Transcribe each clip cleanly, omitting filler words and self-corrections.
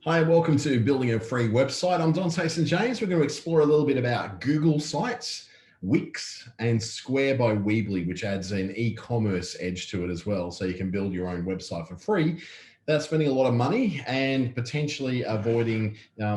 Hi, welcome to Building a Free Website. I'm Dante St James. We're going to explore a little bit about Google Sites, Wix, and Square by Weebly, which adds an e-commerce edge to it as well. So you can build your own website for free without spending a lot of money and potentially avoiding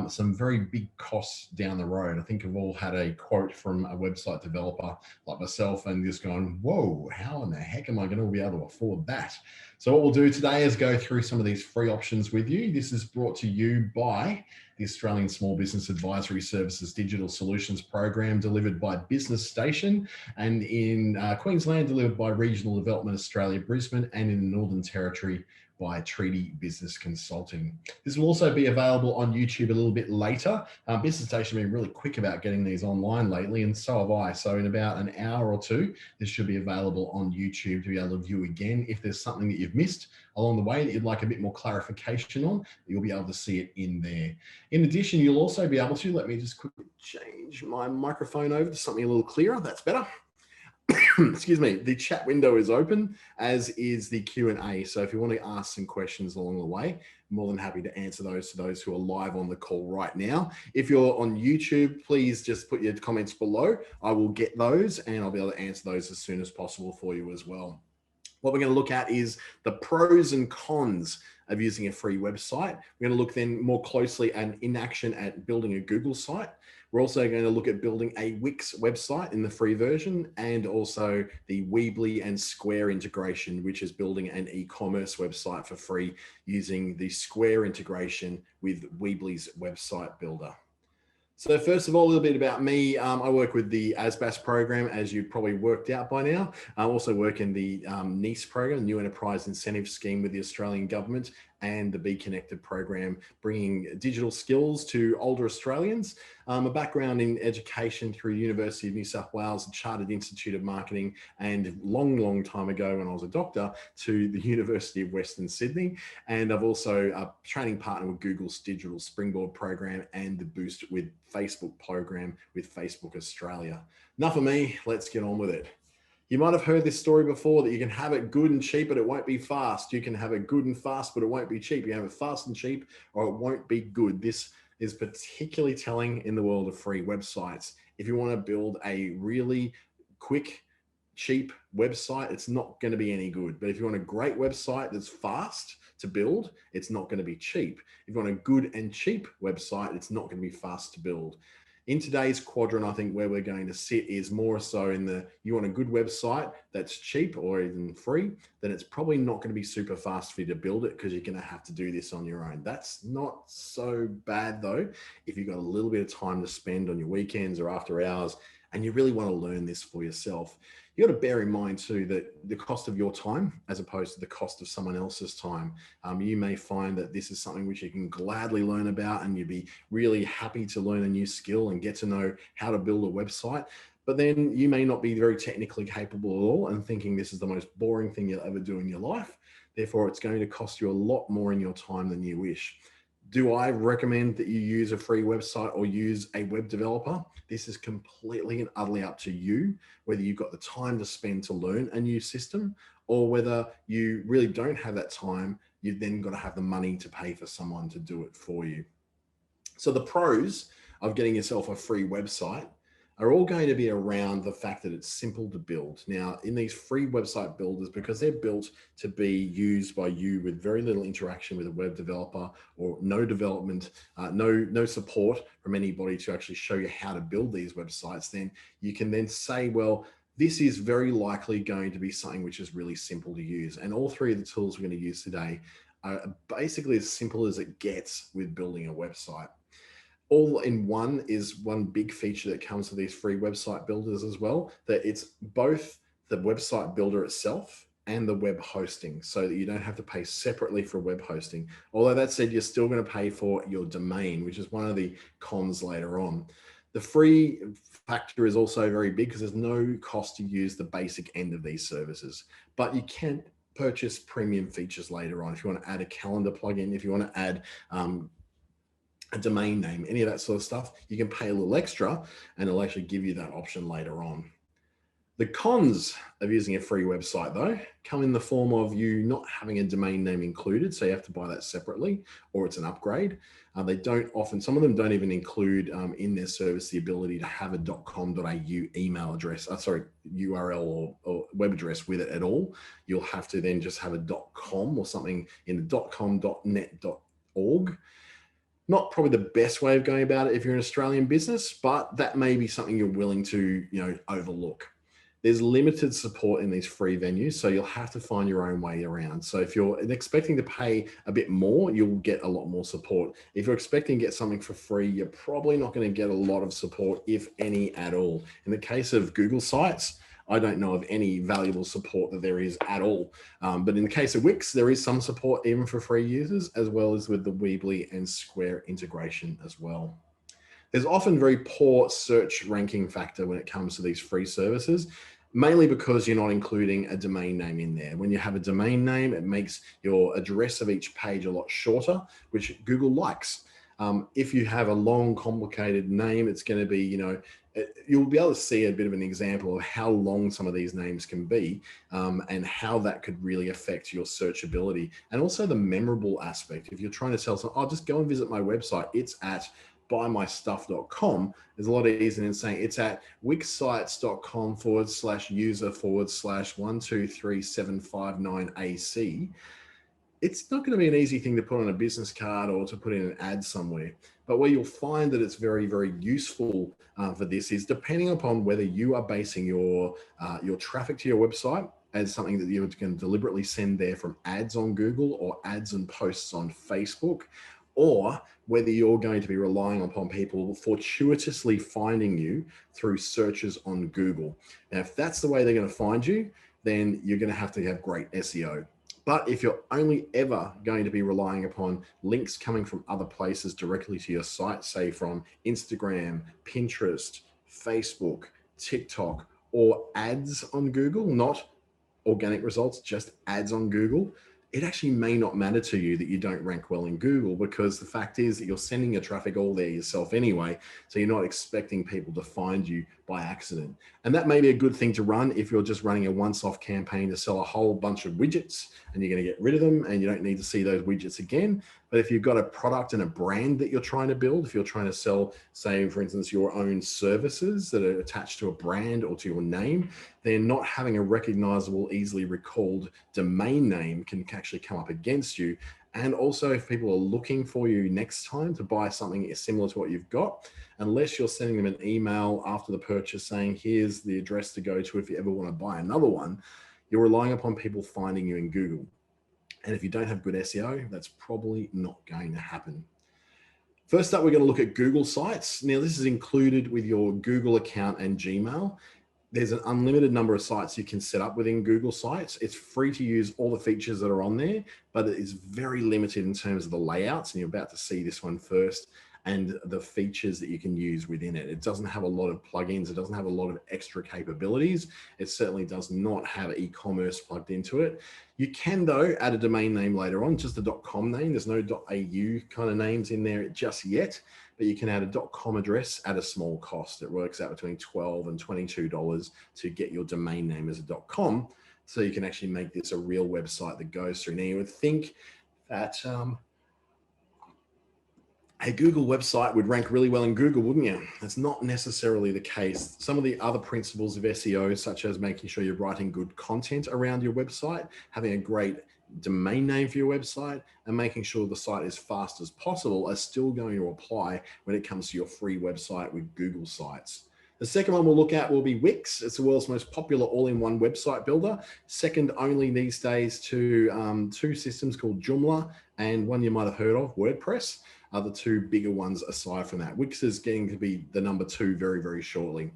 some very big costs down the road. I think we've all had a quote from a website developer like myself and just going, whoa, how in the heck am I going to be able to afford that? So what we'll do today is go through some of these free options with you. This is brought to you by the Australian Small Business Advisory Services Digital Solutions Program, delivered by Business Station, and in Queensland, delivered by Regional Development Australia, Brisbane, and in the Northern Territory by Treaty Business Consulting. This will also be available on YouTube a little bit later. Business Station has been really quick about getting these online lately, and so have I. So in about an hour or two, this should be available on YouTube to be able to view again. If there's something that you've missed along the way that you'd like a bit more clarification on, you'll be able to see it in there. In addition, you'll also be able to, let me just quickly change my microphone over to something a little clearer. That's better. Excuse me, the chat window is open, as is the Q&A. So if you want to ask some questions along the way, I'm more than happy to answer those to those who are live on the call right now. If you're on YouTube, please just put your comments below. I will get those and I'll be able to answer those as soon as possible for you as well. What we're going to look at is the pros and cons of using a free website. We're going to look then more closely and in action at building a Google site. We're also going to look at building a Wix website in the free version, and also the Weebly and Square integration, which is building an e-commerce website for free using the Square integration with Weebly's website builder. So first of all, a little bit about me. I work with the ASBAS program, as you've probably worked out by now. I also work in the NICE program, New Enterprise Incentive Scheme with the Australian government, and the Be Connected program, bringing digital skills to older Australians. A background in education through University of New South Wales, Chartered Institute of Marketing, and long time ago when I was a doctor, to the University of Western Sydney. And I've also a training partner with Google's Digital Springboard program and the Boost with Facebook program with Facebook Australia. Enough of me, let's get on with it. You might have heard this story before, that you can have it good and cheap, but it won't be fast. You can have it good and fast, but it won't be cheap. You can have it fast and cheap, or it won't be good. This is particularly telling in the world of free websites. If you want to build a really quick, cheap website, it's not going to be any good. But if you want a great website that's fast to build, it's not going to be cheap. If you want a good and cheap website, it's not going to be fast to build. In today's quadrant, I think where we're going to sit is more so in the, you want a good website that's cheap or even free, then it's probably not going to be super fast for you to build it, because you're going to have to do this on your own. That's not so bad though, if you've got a little bit of time to spend on your weekends or after hours, and you really want to learn this for yourself. You got to bear in mind too that the cost of your time, as opposed to the cost of someone else's time. You may find that this is something which you can gladly learn about, and you'd be really happy to learn a new skill and get to know how to build a website. But then you may not be very technically capable at all, and thinking this is the most boring thing you'll ever do in your life. Therefore, it's going to cost you a lot more in your time than you wish. Do I recommend that you use a free website or use a web developer? This is completely and utterly up to you, whether you've got the time to spend to learn a new system, or whether you really don't have that time. You've then got to have the money to pay for someone to do it for you. So the pros of getting yourself a free website are all going to be around the fact that it's simple to build. Now, in these free website builders, because they're built to be used by you with very little interaction with a web developer, or no development, no support from anybody to actually show you how to build these websites, then you can then say, well, this is very likely going to be something which is really simple to use. And all three of the tools we're going to use today are basically as simple as it gets with building a website. All in one is one big feature that comes with these free website builders as well, that it's both the website builder itself and the web hosting, so that you don't have to pay separately for web hosting. Although that said, you're still going to pay for your domain, which is one of the cons later on. The free factor is also very big, because there's no cost to use the basic end of these services, but you can purchase premium features later on. If you want to add a calendar plugin, if you want to add a domain name, any of that sort of stuff, you can pay a little extra, and it'll actually give you that option later on. The cons of using a free website, though, come in the form of you not having a domain name included, so you have to buy that separately, or it's an upgrade. They don't often, some of them don't even include in their service the ability to have a .com.au email address, URL or web address with it at all. You'll have to then just have a .com or something in the .com.net.org. Not probably the best way of going about it if you're an Australian business, but that may be something you're willing to, overlook. There's limited support in these free venues, so you'll have to find your own way around. So if you're expecting to pay a bit more, you'll get a lot more support. If you're expecting to get something for free, you're probably not going to get a lot of support, if any at all. In the case of Google Sites, I don't know of any valuable support that there is at all. But in the case of Wix, there is some support even for free users, as well as with the Weebly and Square integration as well. There's often very poor search ranking factor when it comes to these free services, mainly because you're not including a domain name in there. When you have a domain name, it makes your address of each page a lot shorter, which Google likes. If you have a long, complicated name, it's going to be, you'll be able to see a bit of an example of how long some of these names can be and how that could really affect your searchability. And also the memorable aspect. If you're trying to sell something, just go and visit my website. It's at buymystuff.com. There's a lot easier than saying it's at wixsites.com/user/1237598AC. It's not going to be an easy thing to put on a business card or to put in an ad somewhere. But where you'll find that it's very, very useful for this is depending upon whether you are basing your traffic to your website as something that you're going to deliberately send there from ads on Google or ads and posts on Facebook, or whether you're going to be relying upon people fortuitously finding you through searches on Google. Now, if that's the way they're going to find you, then you're going to have great SEO. But if you're only ever going to be relying upon links coming from other places directly to your site, say from Instagram, Pinterest, Facebook, TikTok, or ads on Google, not organic results, just ads on Google, it actually may not matter to you that you don't rank well in Google, because the fact is that you're sending your traffic all there yourself anyway. So you're not expecting people to find you by accident. And that may be a good thing to run if you're just running a once-off campaign to sell a whole bunch of widgets and you're going to get rid of them and you don't need to see those widgets again. But if you've got a product and a brand that you're trying to build, if you're trying to sell, say, for instance, your own services that are attached to a brand or to your name, then not having a recognizable, easily recalled domain name can actually come up against you. And also, if people are looking for you next time to buy something similar to what you've got, unless you're sending them an email after the purchase saying, here's the address to go to if you ever want to buy another one, you're relying upon people finding you in Google. And if you don't have good SEO, that's probably not going to happen. First up, we're going to look at Google Sites. Now, this is included with your Google account and Gmail. There's an unlimited number of sites you can set up within Google Sites. It's free to use all the features that are on there, but it is very limited in terms of the layouts. And you're about to see this one first, and the features that you can use within it. It doesn't have a lot of plugins. It doesn't have a lot of extra capabilities. It certainly does not have e-commerce plugged into it. You can, though, add a domain name later on, just a .com name. There's no .au kind of names in there just yet, but you can add a .com address at a small cost. It works out between $12 and $22 to get your domain name as a .com, so you can actually make this a real website that goes through. Now, you would think that a Google website would rank really well in Google, wouldn't you? That's not necessarily the case. Some of the other principles of SEO, such as making sure you're writing good content around your website, having a great domain name for your website, and making sure the site is fast as possible, are still going to apply when it comes to your free website with Google Sites. The second one we'll look at will be Wix. It's the world's most popular all-in-one website builder, second only these days to two systems called Joomla and one you might have heard of, WordPress, are the two bigger ones aside from that. Wix is getting to be the number two very, very shortly.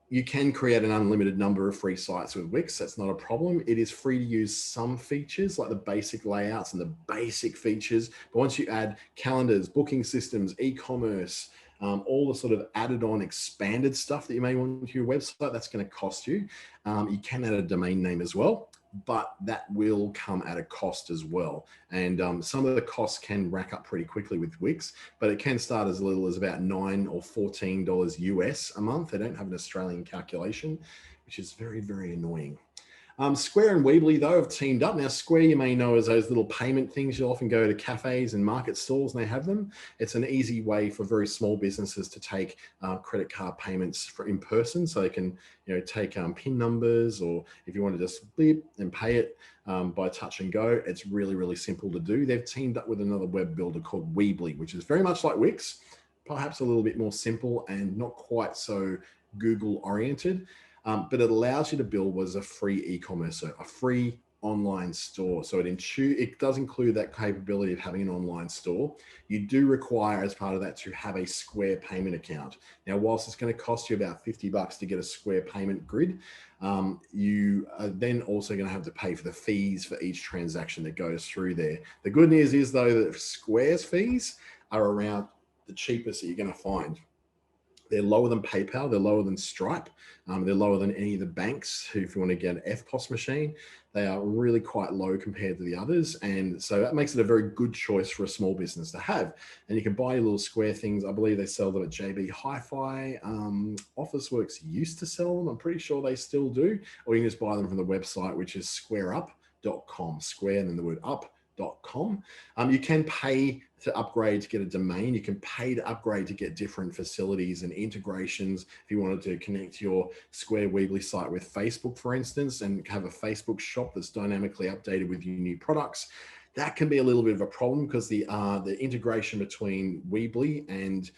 You can create an unlimited number of free sites with Wix. That's not a problem. It is free to use some features like the basic layouts and the basic features. But once you add calendars, booking systems, e-commerce, all the sort of added on expanded stuff that you may want to your website, that's going to cost you. You can add a domain name as well, but that will come at a cost as well. And some of the costs can rack up pretty quickly with Wix, but it can start as little as about $9 or $14 US a month. They don't have an Australian calculation, which is very, very annoying. Square and Weebly, though, have teamed up. Now, Square, you may know as those little payment things. You'll often go to cafes and market stalls and they have them. It's an easy way for very small businesses to take credit card payments in person. So they can, take PIN numbers, or if you want to just beep and pay it by touch and go, it's really, really simple to do. They've teamed up with another web builder called Weebly, which is very much like Wix, perhaps a little bit more simple and not quite so Google oriented. But it allows you to build what is a free e-commerce, so a free online store. So it does include that capability of having an online store. You do require, as part of that, to have a Square payment account. Now, whilst it's going to cost you about $50 to get a Square payment grid, you are then also going to have to pay for the fees for each transaction that goes through there. The good news is, though, that Square's fees are around the cheapest that you're going to find. They're lower than PayPal, they're lower than Stripe, they're lower than any of the banks who, if you want to get an FPOS machine, they are really quite low compared to the others. And so that makes it a very good choice for a small business to have. And you can buy your little Square things. I believe they sell them at JB Hi-Fi. Officeworks used to sell them. I'm pretty sure they still do. Or you can just buy them from the website, which is squareup.com, Square and then the word up.com. You can pay to upgrade to get a domain. You can pay to upgrade to get different facilities and integrations. If you wanted to connect your Square Weebly site with Facebook, for instance, and have a Facebook shop that's dynamically updated with your new products, that can be a little bit of a problem because the integration between Weebly and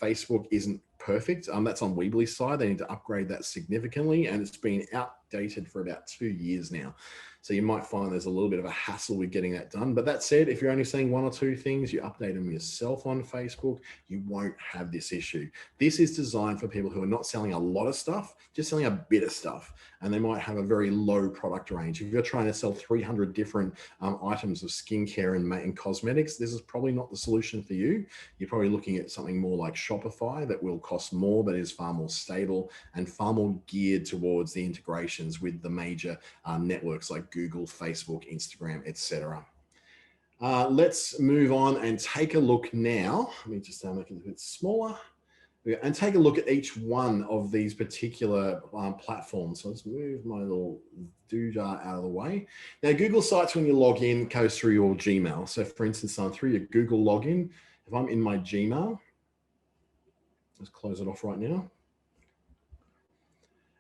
Facebook isn't perfect. That's on Weebly's side. They need to upgrade that significantly, and it's been outdated for about 2 years now. So you might find there's a little bit of a hassle with getting that done. But that said, if you're only seeing 1 or 2 things, you update them yourself on Facebook, you won't have this issue. This is designed for people who are not selling a lot of stuff, just selling a bit of stuff. And they might have a very low product range. If you're trying to sell 300 different items of skincare and cosmetics, this is probably not the solution for you. You're probably looking at something more like Shopify that will cost more, but is far more stable and far more geared towards the integrations with the major networks like Google, Facebook, Instagram, etc. Let's move on and take a look now. Let me just make it a bit smaller and take a look at each one of these particular platforms. So let's move my little doodah out of the way. Now, Google Sites, when you log in, goes through your Gmail. So for instance, through your Google login, if I'm in my Gmail, let's close it off right now.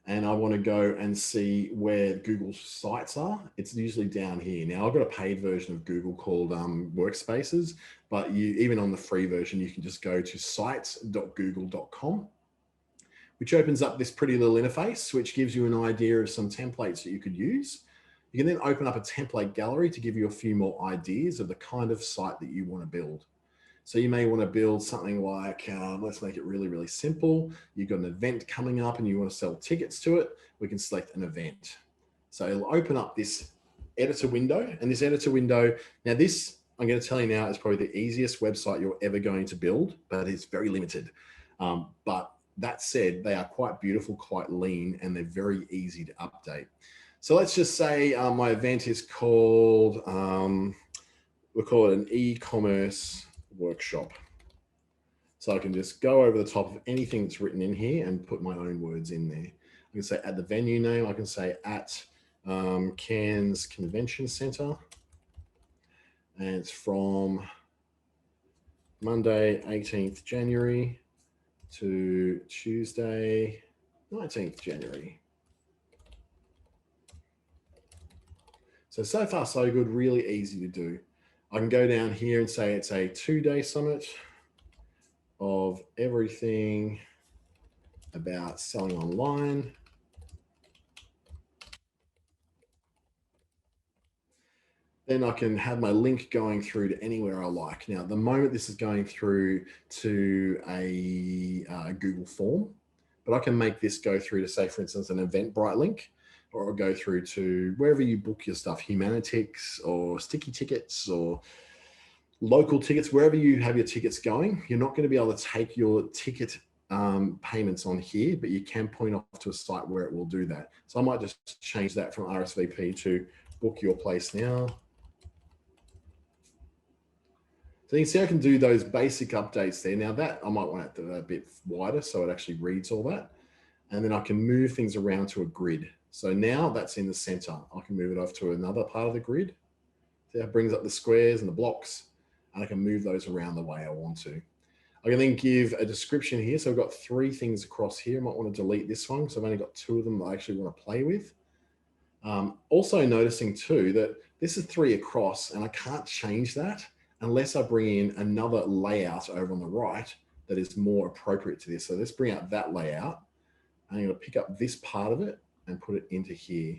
And I want to go and see where Google Sites are, it's usually down here. Now, I've got a paid version of Google called Workspaces, but even on the free version, you can just go to sites.google.com, which opens up this pretty little interface, which gives you an idea of some templates that you could use. You can then open up a template gallery to give you a few more ideas of the kind of site that you want to build. So you may want to build something like, let's make it really, really simple. You've got an event coming up and you want to sell tickets to it. We can select an event. So it'll open up this editor window, and this editor window, now this, I'm going to tell you now, is probably the easiest website you're ever going to build, but it's very limited. But that said, they are quite beautiful, quite lean, and they're very easy to update. So let's just say my event is called, we'll call it an e-commerce workshop. So I can just go over the top of anything that's written in here and put my own words in there. I can say at the venue name, I can say at Cairns Convention Centre. And it's from Monday, 18th January to Tuesday, 19th January. So far so good, really easy to do. I can go down here and say it's a 2-day summit of everything about selling online. Then I can have my link going through to anywhere I like. Now, at the moment, this is going through to a Google form, but I can make this go through to, say, for instance, an Eventbrite link, or I'll go through to wherever you book your stuff, Humanitix or Sticky Tickets or local tickets, wherever you have your tickets going. You're not going to be able to take your ticket payments on here, but you can point off to a site where it will do that. So I might just change that from RSVP to book your place now. So you can see I can do those basic updates there. Now that I might want it a bit wider so it actually reads all that. And then I can move things around to a grid. So now that's in the center. I can move it off to another part of the grid. That brings up the squares and the blocks, and I can move those around the way I want to. I can then give a description here. So I've got 3 things across here. I might want to delete this one, so I've only got 2 of them that I actually want to play with. Also noticing too that this is 3 across, and I can't change that unless I bring in another layout over on the right that is more appropriate to this. So let's bring out that layout. I'm going to pick up this part of it and put it into here.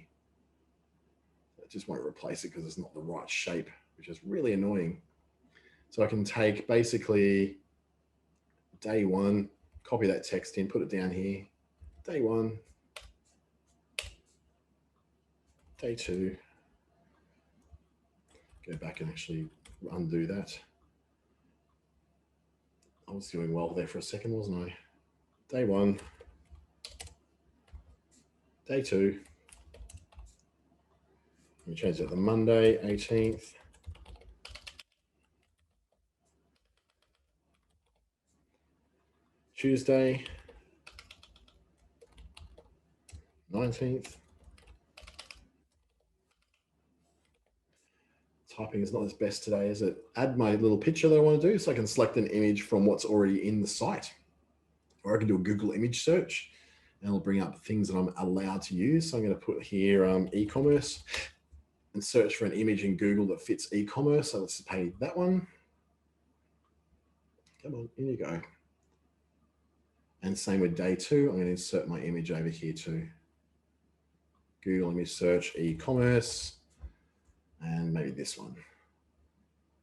I just won't replace it because it's not the right shape, which is really annoying. So I can take basically day 1, copy that text in, put it down here. Day 1, day 2. Go back and actually undo that. I was doing well there for a second, wasn't I? Day 1, day 2. Let me change that to Monday, 18th. Tuesday, 19th. Typing is not as best today, is it? Add my little picture that I want to do, so I can select an image from what's already in the site. Or I can do a Google image search, and it'll bring up things that I'm allowed to use. So I'm going to put here e-commerce and search for an image in Google that fits e-commerce. So let's pay that one. Come on, in you go. And same with day 2. I'm going to insert my image over here too. Google image search, e-commerce, and maybe this one,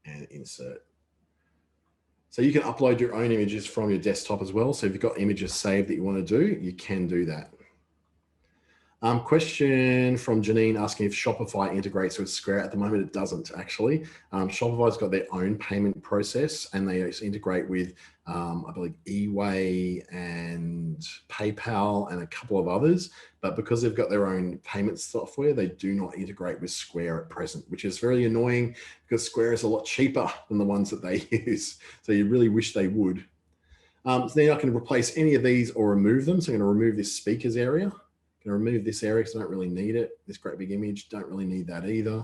and insert. So you can upload your own images from your desktop as well. So if you've got images saved that you want to do, you can do that. Question from Janine asking if Shopify integrates with Square. At the moment, it doesn't actually. Shopify's got their own payment process, and they integrate with, I believe, eWay and PayPal and a couple of others. But because they've got their own payment software, they do not integrate with Square at present, which is very annoying because Square is a lot cheaper than the ones that they use. So you really wish they would. So then I can replace any of these or remove them. So I'm going to remove this speakers area. Remove this area because I don't really need it. This great big image, don't really need that either.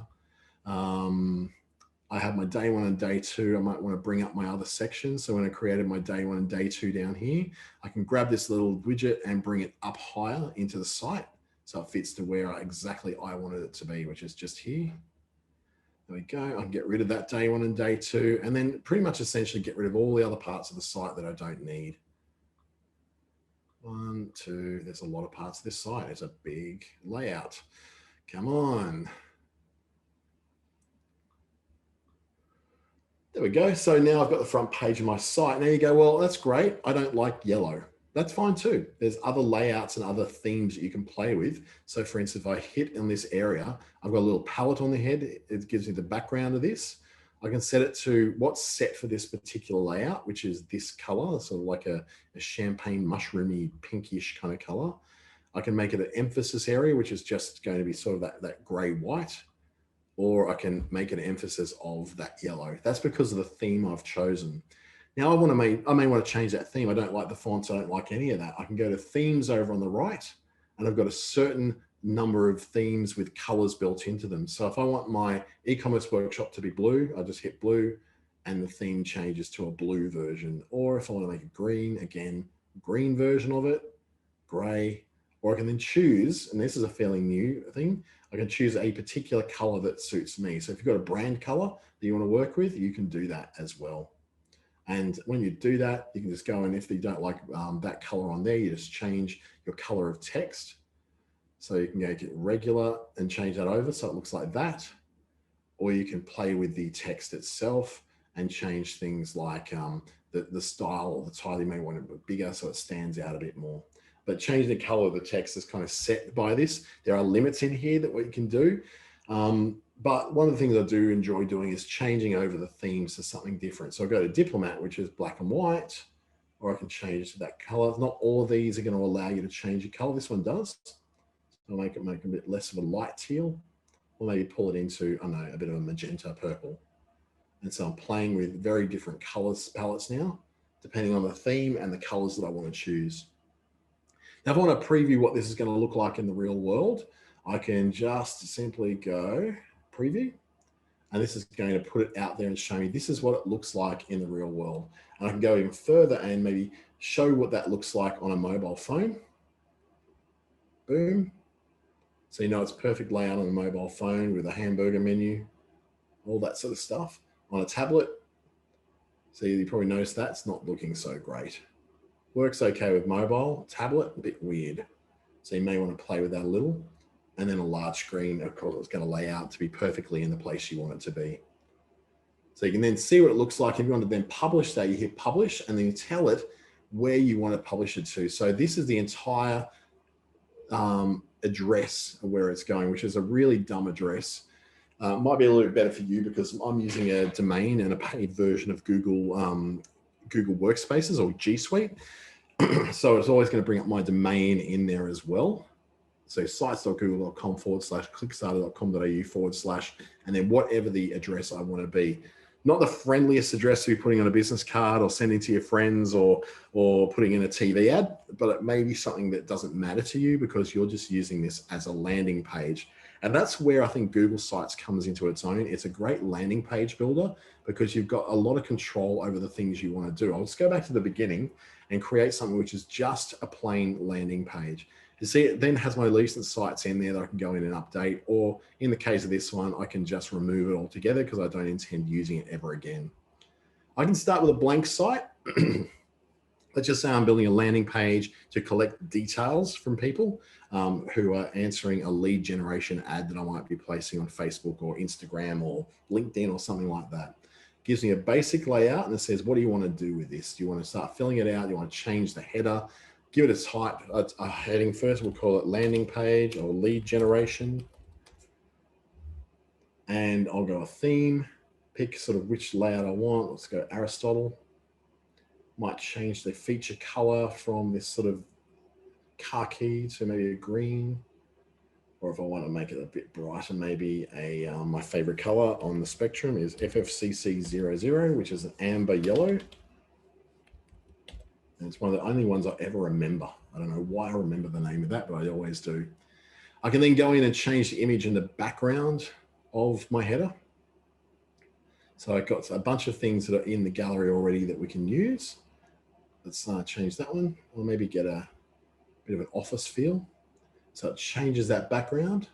I have my day 1 and day 2. I might want to bring up my other sections. So when I created my day 1 and day 2 down here, I can grab this little widget and bring it up higher into the site. So it fits to where exactly I wanted it to be, which is just here. There we go. I can get rid of that day 1 and day 2, and then pretty much essentially get rid of all the other parts of the site that I don't need. 1, 2, there's a lot of parts of this site. It's a big layout. Come on. There we go. So now I've got the front page of my site. Now you go, well, that's great. I don't like yellow. That's fine too. There's other layouts and other themes that you can play with. So for instance, if I hit in this area, I've got a little palette on the head. It gives me the background of this. I can set it to what's set for this particular layout, which is this color, sort of like a champagne mushroomy pinkish kind of color. I can make it an emphasis area, which is just going to be sort of that gray white, or I can make an emphasis of that yellow. That's because of the theme I've chosen. Now I may want to change that theme. I don't like the fonts. I don't like any of that. I can go to themes over on the right, and I've got a certain number of themes with colors built into them. So if I want my e-commerce workshop to be blue, I just hit blue and the theme changes to a blue version. Or if I want to make it green, again, green version of it, gray, or I can then choose, and this is a fairly new thing, I can choose a particular color that suits me. So if you've got a brand color that you want to work with, you can do that as well. And when you do that, you can just go, and if you don't like that color on there, you just change your color of text. So you can go get regular and change that over so it looks like that. Or you can play with the text itself and change things like the style or the title. You may want it a bit bigger so it stands out a bit more. But changing the color of the text is kind of set by this. There are limits in here that what you can do. But one of the things I do enjoy doing is changing over the themes to something different. So I go to Diplomat, which is black and white, or I can change to that color. Not all of these are going to allow you to change your color. This one does. I'll make it a bit less of a light teal, or maybe pull it into, I don't know, a bit of a magenta purple. And so I'm playing with very different colors palettes now, depending on the theme and the colors that I want to choose. Now, if I want to preview what this is going to look like in the real world, I can just simply go preview, and this is going to put it out there and show me this is what it looks like in the real world. And I can go even further and maybe show what that looks like on a mobile phone. Boom. So you know it's perfect layout on a mobile phone with a hamburger menu, all that sort of stuff. On a tablet, so you probably noticed that's not looking so great. Works okay with mobile. Tablet, a bit weird. So you may want to play with that a little. And then a large screen, of course, it's going to lay out to be perfectly in the place you want it to be. So you can then see what it looks like. If you want to then publish that, you hit publish and then you tell it where you want to publish it to. So this is the entire address of where it's going, which is a really dumb address. Might be a little bit better for you because I'm using a domain and a paid version of Google Workspaces or G Suite. So it's always going to bring up my domain in there as well. So sites.google.com/clickstarter.com.au/ and then whatever the address I want to be. Not the friendliest address to be putting on a business card or sending to your friends or putting in a TV ad, but it may be something that doesn't matter to you because you're just using this as a landing page. And that's where I think Google Sites comes into its own. It's a great landing page builder because you've got a lot of control over the things you want to do. I'll just go back to the beginning and create something which is just a plain landing page. You see, it then has my recent sites in there that I can go in and update, or in the case of this one, I can just remove it altogether because I don't intend using it ever again. I can start with a blank site. Let's just say I'm building a landing page to collect details from people who are answering a lead generation ad that I might be placing on Facebook or Instagram or LinkedIn or something like that. Gives me a basic layout and it says, what do you want to do with this? Do you want to start filling it out? Do you want to change the header? Give it a type, a heading first. We'll call it landing page or lead generation. And I'll go a theme, pick sort of which layout I want. Let's go Aristotle. Might change the feature color from this sort of khaki to maybe a green. Or if I want to make it a bit brighter, maybe my favorite color on the spectrum is FFCC00, which is an amber yellow. And it's one of the only ones I ever remember. I don't know why I remember the name of that, but I always do. I can then go in and change the image in the background of my header. So I've got a bunch of things that are in the gallery already that we can use. Let's change that one, or maybe get a bit of an office feel. So it changes that background.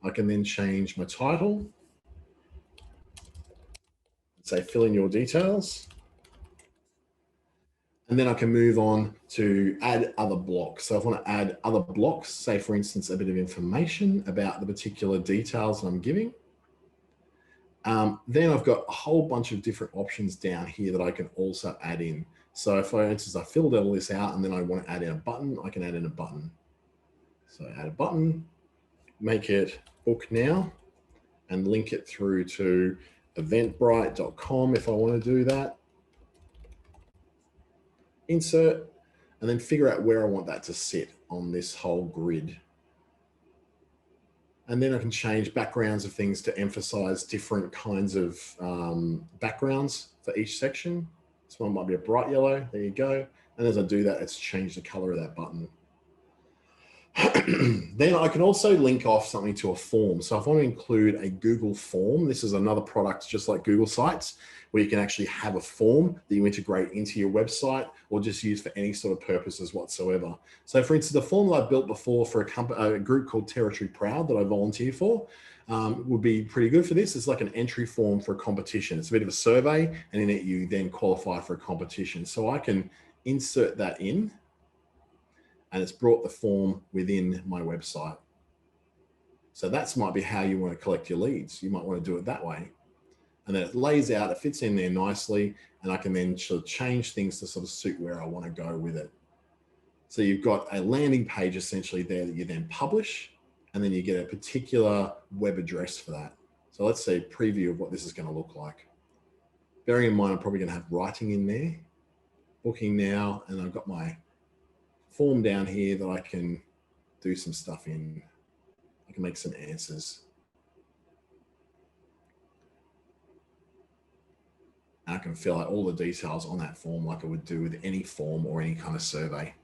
I can then change my title. Say fill in your details. And then I can move on to add other blocks. So if I want to add other blocks, say for instance, a bit of information about the particular details that I'm giving. Then I've got a whole bunch of different options down here that I can also add in. So for instance, I filled all this out and then I want to add in a button, I can add in a button. So add a button, make it book now and link it through to eventbrite.com if I want to do that. Insert, and then figure out where I want that to sit on this whole grid. And then I can change backgrounds of things to emphasize different kinds of backgrounds for each section. This one might be a bright yellow, there you go. And as I do that, it's changed the color of that button. Then I can also link off something to a form. So if I want to include a Google form, this is another product just like Google Sites, where you can actually have a form that you integrate into your website or just use for any sort of purposes whatsoever. So for instance, the form that I built before for a group called Territory Proud that I volunteer for would be pretty good for this. It's like an entry form for a competition. It's a bit of a survey, and in it you then qualify for a competition. So I can insert that in, and it's brought the form within my website. So that's might be how you want to collect your leads. You might want to do it that way. And then it lays out, it fits in there nicely, and I can then sort of change things to sort of suit where I want to go with it. So you've got a landing page essentially there that you then publish, and then you get a particular web address for that. So let's say a preview of what this is going to look like. Bearing in mind, I'm probably going to have writing in there, booking now, and I've got my form down here that I can do some stuff in. I can make some answers. I can fill out all the details on that form like I would do with any form or any kind of survey.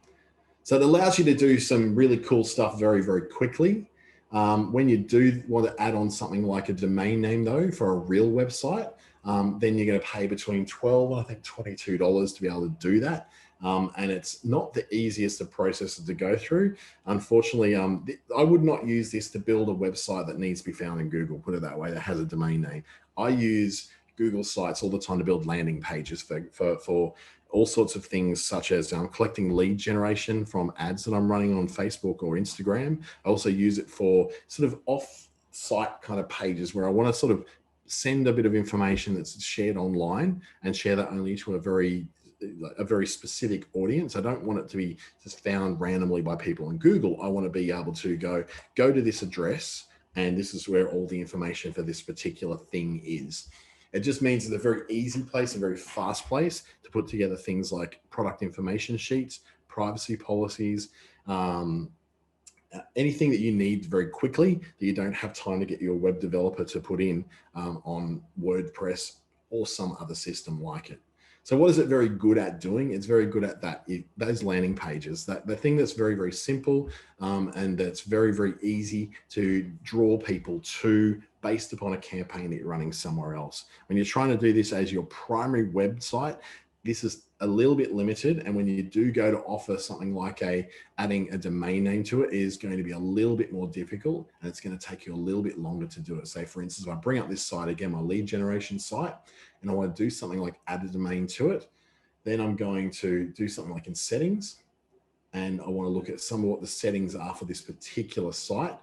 So it allows you to do some really cool stuff very, very quickly. When you do want to add on something like a domain name though, for a real website, then you're going to pay between $12 and I think $22 to be able to do that. And it's not the easiest of processes to go through. Unfortunately, I would not use this to build a website that needs to be found in Google, put it that way, that has a domain name. I use Google sites all the time to build landing pages for all sorts of things, such as collecting lead generation from ads that I'm running on Facebook or Instagram. I also use it for sort of off-site kind of pages where I want to sort of send a bit of information that's shared online and share that only to a very specific audience. I don't want it to be just found randomly by people on Google. I want to be able to go to this address, and this is where all the information for this particular thing is. It just means it's a very easy place, a very fast place to put together things like product information sheets, privacy policies, anything that you need very quickly that you don't have time to get your web developer to put in on WordPress or some other system like it. So what is it very good at doing? It's very good at those landing pages, the thing that's very, very simple and that's very, very easy to draw people to based upon a campaign that you're running somewhere else. When you're trying to do this as your primary website, this is a little bit limited. And when you do go to offer something like adding a domain name to it, is going to be a little bit more difficult, and it's going to take you a little bit longer to do it. Say, for instance, if I bring up this site again, my lead generation site, and I want to do something like add a domain to it, then I'm going to do something like in settings, and I want to look at some of what the settings are for this particular site.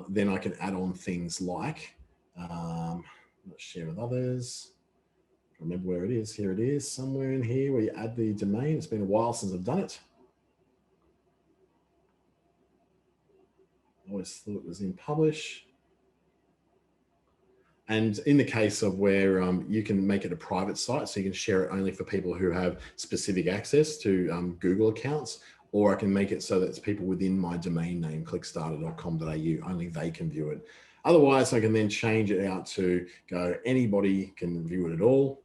Then I can add on things like, let's share with others. Remember where it is. Here it is, somewhere in here where you add the domain. It's been a while since I've done it. I always thought it was in publish. And in the case of where you can make it a private site, so you can share it only for people who have specific access to Google accounts, or I can make it so that it's people within my domain name, clickstarter.com.au, only they can view it. Otherwise, I can then change it out to go, anybody can view it at all.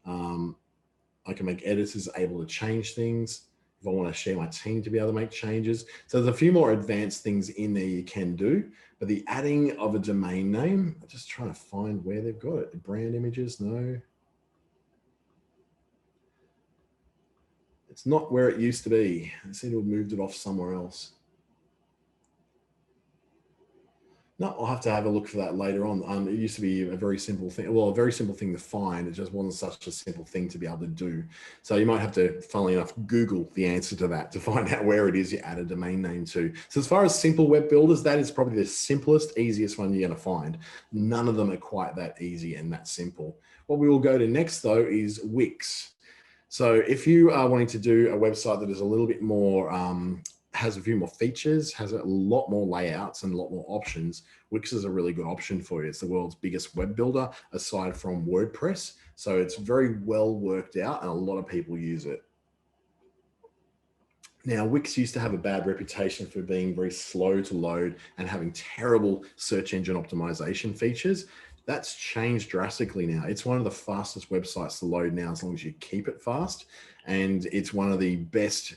I can make editors able to change things if I want to share my team to be able to make changes. So there's a few more advanced things in there you can do, but the adding of a domain name, I'm just trying to find where they've got it. The brand images, no. It's not where it used to be. I seem to have moved it off somewhere else. No, I'll have to have a look for that later on. It used to be a very simple thing. Well, a very simple thing to find. It just wasn't such a simple thing to be able to do. So you might have to, funnily enough, Google the answer to that to find out where it is you add a domain name to. So as far as simple web builders, that is probably the simplest, easiest one you're going to find. None of them are quite that easy and that simple. What we will go to next, though, is Wix. So if you are wanting to do a website that is a little bit more has a few more features, has a lot more layouts and a lot more options, Wix is a really good option for you. It's the world's biggest web builder aside from WordPress. So it's very well worked out and a lot of people use it. Now, Wix used to have a bad reputation for being very slow to load and having terrible search engine optimization features. That's changed drastically now. It's one of the fastest websites to load now, as long as you keep it fast. And it's one of the best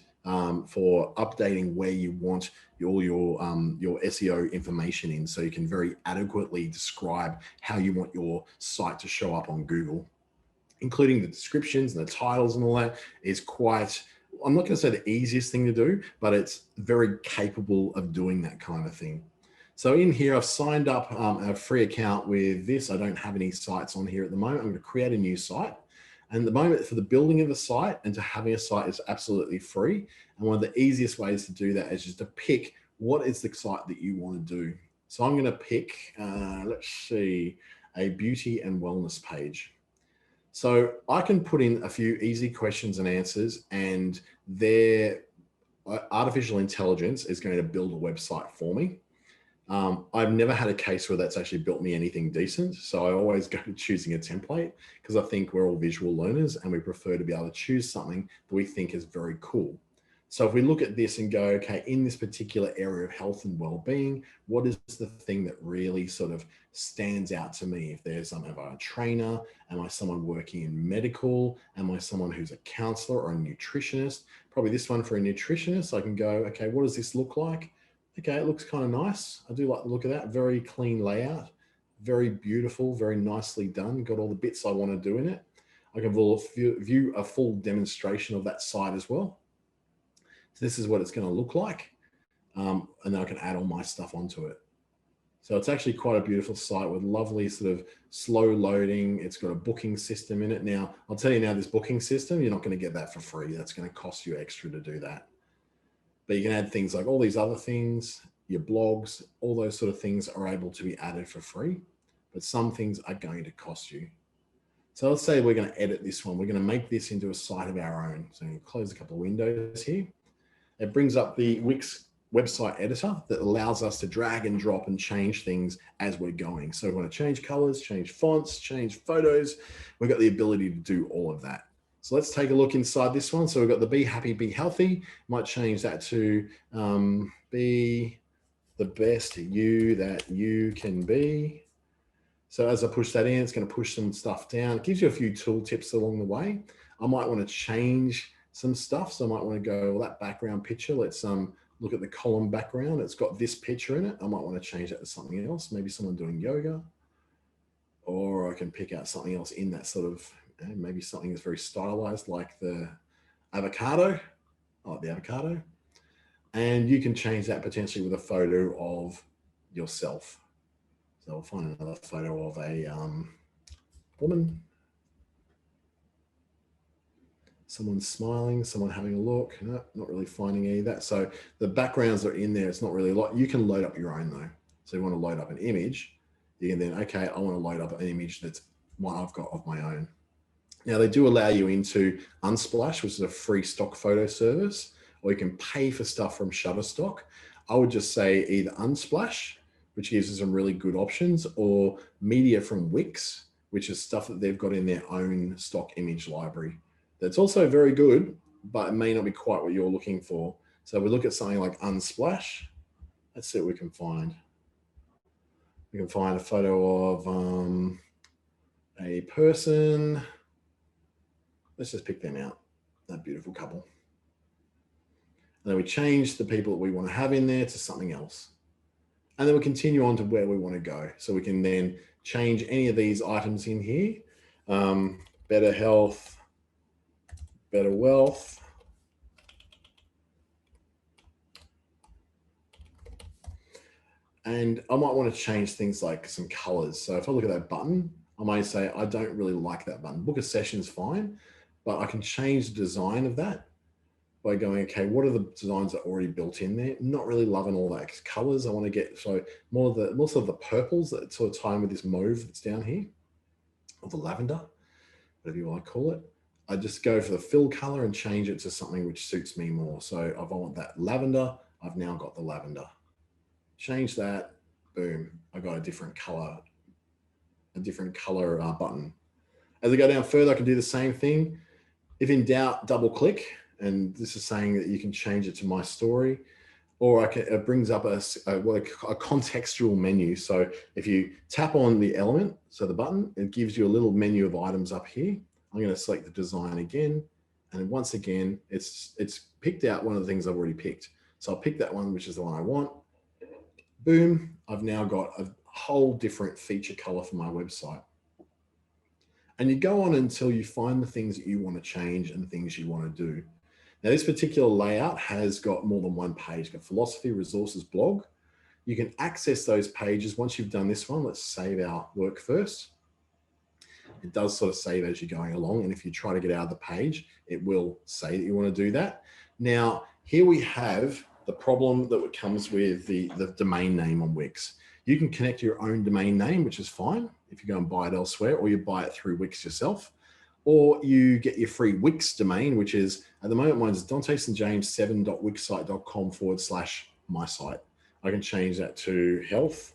for updating where you want all your SEO information in, so you can very adequately describe how you want your site to show up on Google, including the descriptions and the titles and all that. Is quite, I'm not going to say the easiest thing to do, but it's very capable of doing that kind of thing. So in here, I've signed up a free account with this. I don't have any sites on here at the moment. I'm going to create a new site. And the moment for the building of a site and to having a site is absolutely free. And one of the easiest ways to do that is just to pick what is the site that you want to do. So I'm going to pick, let's see, a beauty and wellness page. So I can put in a few easy questions and answers, and their artificial intelligence is going to build a website for me. I've never had a case where that's actually built me anything decent. So I always go to choosing a template because I think we're all visual learners and we prefer to be able to choose something that we think is very cool. So if we look at this and go, okay, in this particular area of health and well-being, what is the thing that really sort of stands out to me? If there's am I a trainer? Am I someone working in medical? Am I someone who's a counselor or a nutritionist? Probably this one for a nutritionist. I can go, okay, what does this look like? Okay, it looks kind of nice. I do like the look of that. Very clean layout, very beautiful, very nicely done. Got all the bits I want to do in it. I can view a full demonstration of that site as well. So this is what it's going to look like. And then I can add all my stuff onto it. So it's actually quite a beautiful site with lovely sort of slow loading. It's got a booking system in it. Now, I'll tell you now, this booking system, you're not going to get that for free. That's going to cost you extra to do that. But you can add things like all these other things, your blogs, all those sort of things are able to be added for free. But some things are going to cost you. So let's say we're going to edit this one. We're going to make this into a site of our own. So you close a couple of windows here. It brings up the Wix website editor that allows us to drag and drop and change things as we're going. So we want to change colors, change fonts, change photos. We've got the ability to do all of that. So let's take a look inside this one. So we've got the be happy, be healthy. Might change that to be the best you that you can be. So as I push that in, it's going to push some stuff down. It gives you a few tool tips along the way. I might want to change some stuff. So I might want to go, well, that background picture, let's look at the column background. It's got this picture in it. I might want to change that to something else, maybe someone doing yoga, or I can pick out something else in that sort of, maybe something that's very stylized like the avocado. I like the avocado. And you can change that potentially with a photo of yourself. So I'll find another photo of a woman. Someone smiling, someone having a look. No, not really finding any of that. So the backgrounds are in there. It's not really a lot. You can load up your own though. So you want to load up an image. You can then, okay, I want to load up an image that's one I've got of my own. Now they do allow you into Unsplash, which is a free stock photo service, or you can pay for stuff from Shutterstock. I would just say either Unsplash, which gives you some really good options, or media from Wix, which is stuff that they've got in their own stock image library. That's also very good, but it may not be quite what you're looking for. So we look at something like Unsplash. Let's see what we can find. We can find a photo of a person. Let's just pick them out, that beautiful couple. And then we change the people that we want to have in there to something else. And then we continue on to where we want to go. So we can then change any of these items in here. Better health, better wealth. And I might want to change things like some colors. So if I look at that button, I might say, I don't really like that button. Book a session is fine, but I can change the design of that by going, okay, what are the designs that are already built in there? Not really loving all that colors. I want to get, so more of the purples that sort of tie in with this mauve that's down here, or the lavender, whatever you want to call it. I just go for the fill color and change it to something which suits me more. So if I want that lavender, I've now got the lavender. Change that, boom, I got a different color button. As I go down further, I can do the same thing. If in doubt, double click. And this is saying that you can change it to my story, or it brings up a contextual menu. So if you tap on the element, so the button, it gives you a little menu of items up here. I'm going to select the design again. And once again, it's picked out one of the things I've already picked. So I'll pick that one, which is the one I want. Boom, I've now got a whole different feature color for my website. And you go on until you find the things that you want to change and things you want to do. Now, this particular layout has got more than one page. It's got philosophy, resources, blog. You can access those pages once you've done this one. Let's save our work first. It does sort of save as you're going along. And if you try to get out of the page, it will say that you want to do that. Now, here we have the problem that comes with the domain name on Wix. You can connect your own domain name, which is fine if you go and buy it elsewhere, or you buy it through Wix yourself, or you get your free Wix domain, which is, at the moment, mine's Dante St James 7.wixsite.com/my site. I can change that to health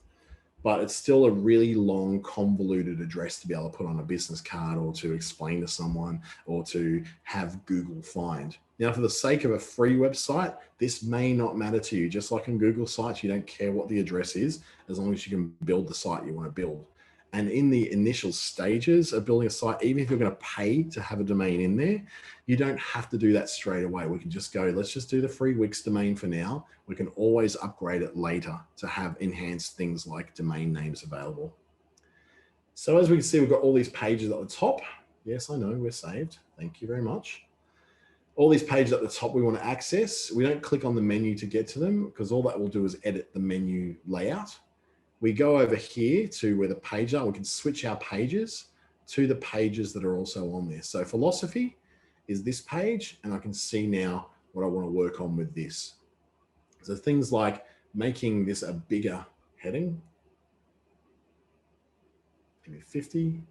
but it's still a really long, convoluted address to be able to put on a business card or to explain to someone or to have Google find. Now, for the sake of a free website, this may not matter to you. Just like in Google sites, you don't care what the address is, as long as you can build the site you want to build. And in the initial stages of building a site, even if you're going to pay to have a domain in there, you don't have to do that straight away. We can just go, let's just do the free Wix domain for now. We can always upgrade it later to have enhanced things like domain names available. So as we can see, we've got all these pages at the top. Yes, I know, we're saved. Thank you very much. All these pages at the top we want to access. We don't click on the menu to get to them because all that will do is edit the menu layout. We go over here to where the pages are. We can switch our pages to the pages that are also on there. So philosophy is this page, and I can see now what I want to work on with this. So things like making this a bigger heading, maybe 50.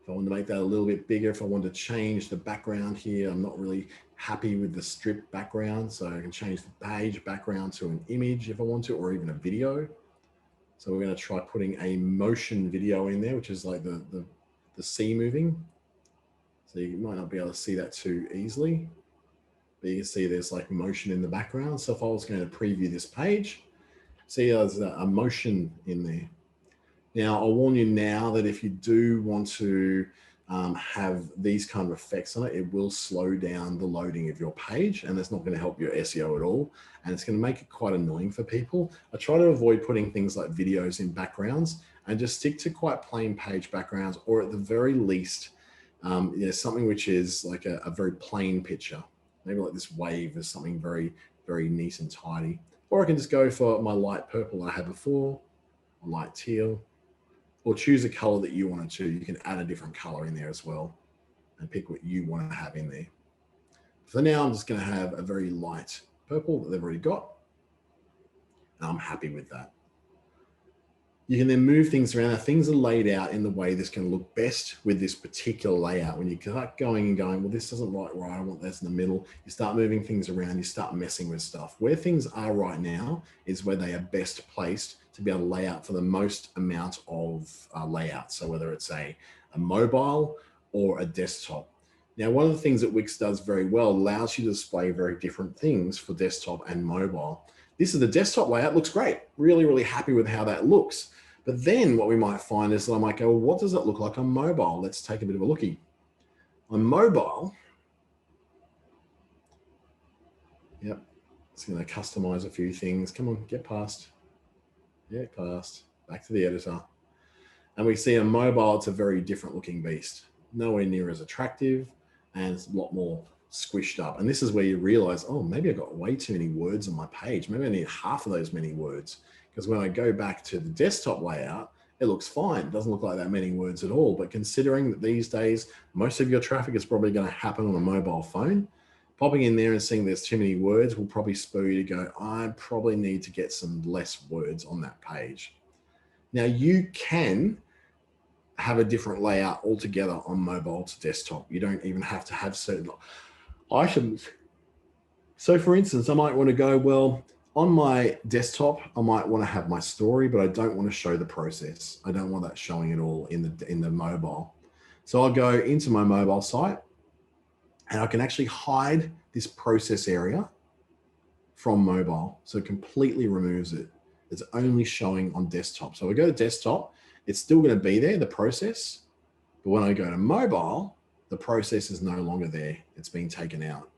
If I want to make that a little bit bigger, if I want to change the background here, I'm not really happy with the strip background. So I can change the page background to an image if I want to, or even a video. So we're going to try putting a motion video in there, which is like the sea moving. So you might not be able to see that too easily, but you can see there's like motion in the background. So if I was going to preview this page, see there's a motion in there. Now, I'll warn you now that if you do want to have these kind of effects on it, it will slow down the loading of your page, and that's not going to help your SEO at all. And it's going to make it quite annoying for people. I try to avoid putting things like videos in backgrounds and just stick to quite plain page backgrounds, or at the very least, something which is like a very plain picture. Maybe like this wave is something very, very neat and tidy. Or I can just go for my light purple I had before, a light teal, or choose a color that you want to. You can add a different color in there as well and pick what you want to have in there. For now, I'm just going to have a very light purple that they've already got. And I'm happy with that. You can then move things around. Now, things are laid out in the way this can look best with this particular layout. When you start going and going, well, this doesn't look right, I want this in the middle. You start moving things around, you start messing with stuff. Where things are right now is where they are best placed to be able to lay out for the most amount of layout. So whether it's a mobile or a desktop. Now, one of the things that Wix does very well allows you to display very different things for desktop and mobile. This is the desktop layout, looks great. Really, really happy with how that looks. But then what we might find is that I might go, well, what does it look like on mobile? Let's take a bit of a lookie. On mobile, yep, it's going to customize a few things. Come on, get past. Yeah, past. Back to the editor. And we see on mobile, it's a very different looking beast. Nowhere near as attractive, and it's a lot more squished up. And this is where you realize, oh, maybe I got way too many words on my page. Maybe I need half of those many words. Because when I go back to the desktop layout, it looks fine. It doesn't look like that many words at all. But considering that these days, most of your traffic is probably going to happen on a mobile phone, popping in there and seeing there's too many words will probably spur you to go, I probably need to get some less words on that page. Now, you can have a different layout altogether on mobile to desktop. You don't even have to have certain items. So for instance, I might want to go, well, on my desktop, I might want to have my story, but I don't want to show the process. I don't want that showing at all in the mobile. So I'll go into my mobile site and I can actually hide this process area from mobile. So it completely removes it. It's only showing on desktop. So I go to desktop, it's still going to be there, the process. But when I go to mobile, the process is no longer there. It's been taken out.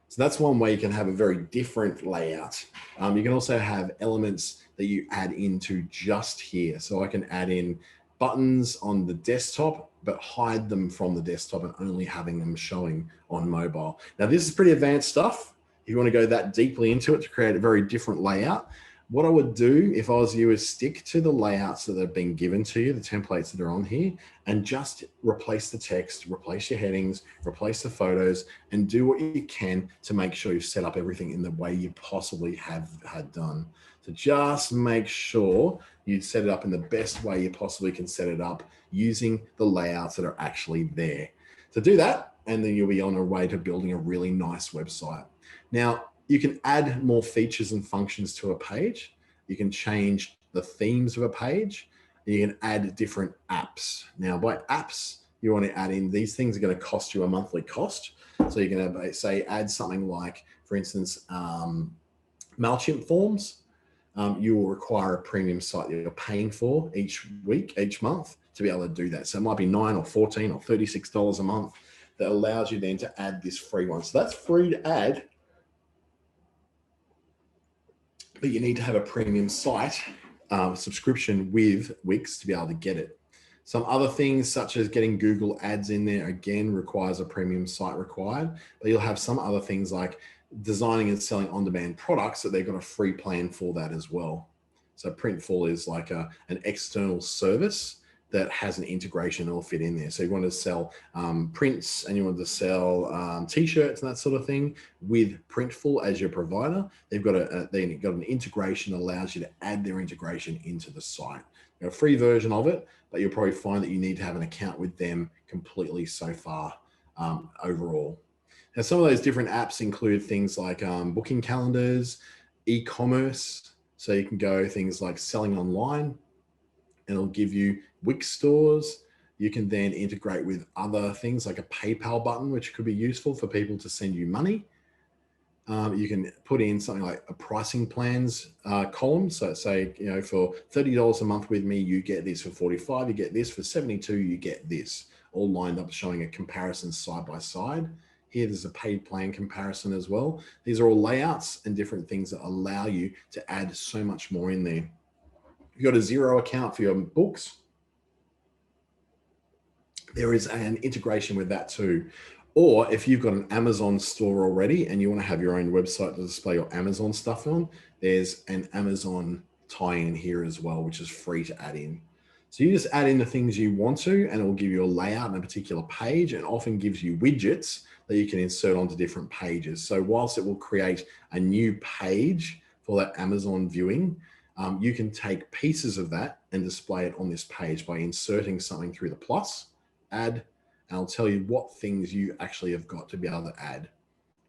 So that's one way you can have a very different layout. You can also have elements that you add into just here. So I can add in buttons on the desktop, but hide them from the desktop and only having them showing on mobile. Now, this is pretty advanced stuff. If you want to go that deeply into it to create a very different layout, what I would do if I was you is stick to the layouts that have been given to you, the templates that are on here, and just replace the text, replace your headings, replace the photos, and do what you can to make sure you set up everything in the way you possibly have had done. So just make sure you set it up in the best way you possibly can set it up using the layouts that are actually there. So do that, and then you'll be on your way to building a really nice website. Now, you can add more features and functions to a page. You can change the themes of a page. You can add different apps. Now, by apps, you want to add in these things are going to cost you a monthly cost. So you're going to say add something like, for instance, MailChimp forms. You will require a premium site that you're paying for each week, each month to be able to do that. So it might be $9 or $14 or $36 a month that allows you then to add this free one. So that's free to add, but you need to have a premium site subscription with Wix to be able to get it. Some other things such as getting Google ads in there, again, requires a premium site required, but you'll have some other things like designing and selling on-demand products that they've got a free plan for that as well. So Printful is like an external service that has an integration that will fit in there. So you want to sell prints and you want to sell t-shirts and that sort of thing with Printful as your provider. They've got an integration that allows you to add their integration into the site. A free version of it, but you'll probably find that you need to have an account with them completely so far overall. Now, some of those different apps include things like booking calendars, e-commerce. So you can go things like selling online, and it'll give you Wix stores. You can then integrate with other things like a PayPal button, which could be useful for people to send you money. You can put in something like a pricing plans column. So say, you know, for $30 a month with me, you get this. For 45, you get this. For 72, you get this. All lined up showing a comparison side by side. Here, there's a paid plan comparison as well. These are all layouts and different things that allow you to add so much more in there. You've got a Xero account for your books. There is an integration with that too. Or if you've got an Amazon store already and you want to have your own website to display your Amazon stuff on, there's an Amazon tie-in here as well, which is free to add in. So you just add in the things you want to, and it will give you a layout on a particular page, and often gives you widgets that you can insert onto different pages. So whilst it will create a new page for that Amazon viewing, you can take pieces of that and display it on this page by inserting something through the plus, add, and I'll tell you what things you actually have got to be able to add,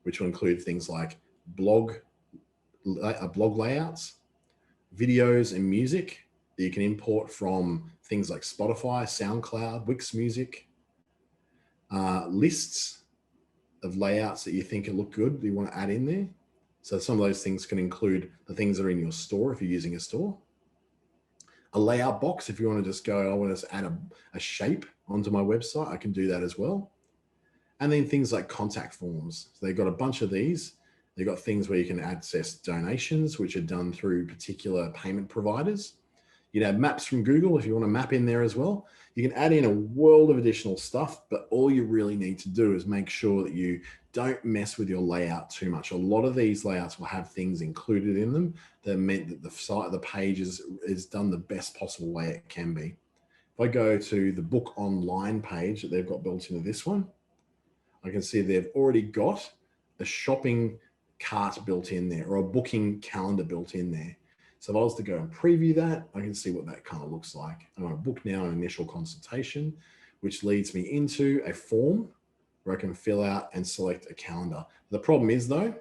which will include things like blog layouts, videos and music that you can import from things like Spotify, SoundCloud, Wix Music, lists of layouts that you think look good that you want to add in there. So some of those things can include the things that are in your store if you're using a store. A layout box, if you want to just go, I want to add a shape onto my website, I can do that as well. And then things like contact forms. So they've got a bunch of these. They've got things where you can access donations, which are done through particular payment providers. You'd have maps from Google if you want to map in there as well. You can add in a world of additional stuff, but all you really need to do is make sure that you don't mess with your layout too much. A lot of these layouts will have things included in them that meant that the site of the page is done the best possible way it can be. If I go to the book online page that they've got built into this one, I can see they've already got a shopping cart built in there or a booking calendar built in there. So if I was to go and preview that, I can see what that kind of looks like. I'm going to book now an initial consultation, which leads me into a form where I can fill out and select a calendar. The problem is though,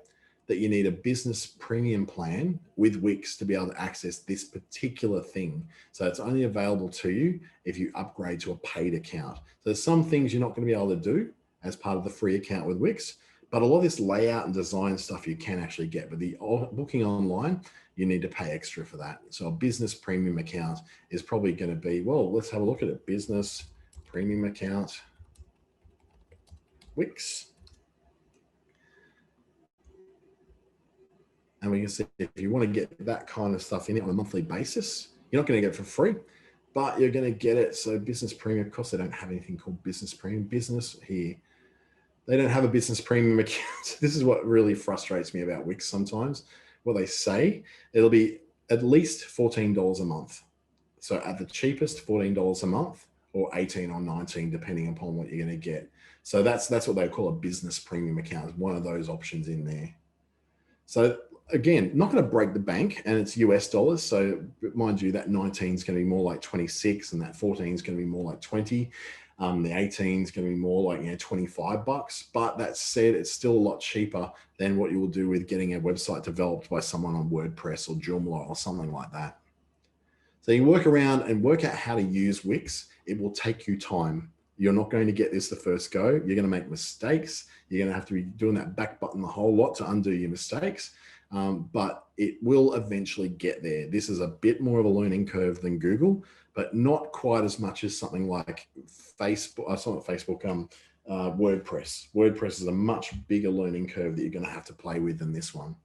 that you need a business premium plan with Wix to be able to access this particular thing. So it's only available to you if you upgrade to a paid account. So there's some things you're not going to be able to do as part of the free account with Wix, but a lot of this layout and design stuff you can actually get. But the booking online, you need to pay extra for that. So a business premium account is probably going to be, well, let's have a look at it. Business premium account, Wix. And we can see if you want to get that kind of stuff in it on a monthly basis, you're not going to get it for free, but you're going to get it. So business premium, of course, they don't have anything called business premium. Business here, they don't have a business premium account. This is what really frustrates me about Wix sometimes. What they say, it'll be at least $14 a month. So at the cheapest, $14 a month, or 18 or 19, depending upon what you're going to get. So that's what they call a business premium account, one of those options in there. So again, not going to break the bank, and it's US dollars. So mind you, that 19 is going to be more like 26, and that 14 is going to be more like 20. The 18 is going to be more like, you know, 25 bucks. But that said, it's still a lot cheaper than what you will do with getting a website developed by someone on WordPress or Joomla or something like that. So you work around and work out how to use Wix. It will take you time. You're not going to get this the first go. You're going to make mistakes. You're going to have to be doing that back button a whole lot to undo your mistakes. But it will eventually get there. This is a bit more of a learning curve than Google, but not quite as much as something like WordPress. WordPress is a much bigger learning curve that you're going to have to play with than this one.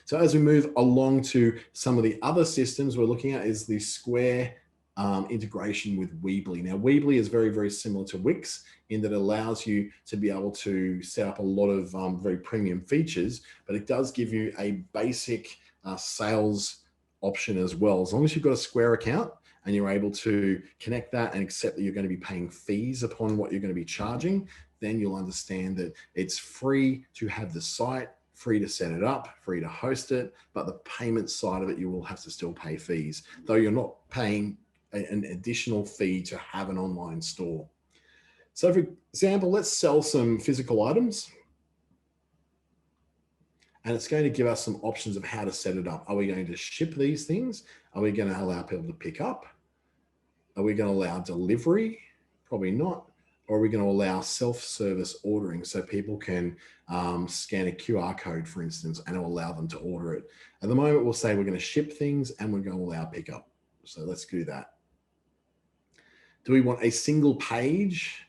So as we move along to some of the other systems we're looking at is the Square integration with Weebly. Now, Weebly is very, very similar to Wix in that it allows you to be able to set up a lot of very premium features, but it does give you a basic sales option as well. As long as you've got a Square account and you're able to connect that and accept that you're going to be paying fees upon what you're going to be charging, then you'll understand that it's free to have the site, free to set it up, free to host it, but the payment side of it, you will have to still pay fees, though you're not paying an additional fee to have an online store. So for example, let's sell some physical items. And it's going to give us some options of how to set it up. Are we going to ship these things? Are we going to allow people to pick up? Are we going to allow delivery? Probably not. Or are we going to allow self-service ordering so people can scan a QR code, for instance, and it'll allow them to order it? At the moment, we'll say we're going to ship things and we're going to allow pickup. So let's do that. Do we want a single page?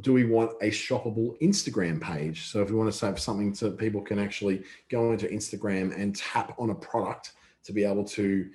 Do we want a shoppable Instagram page? So if we want to have something so people can actually go into Instagram and tap on a product to be able to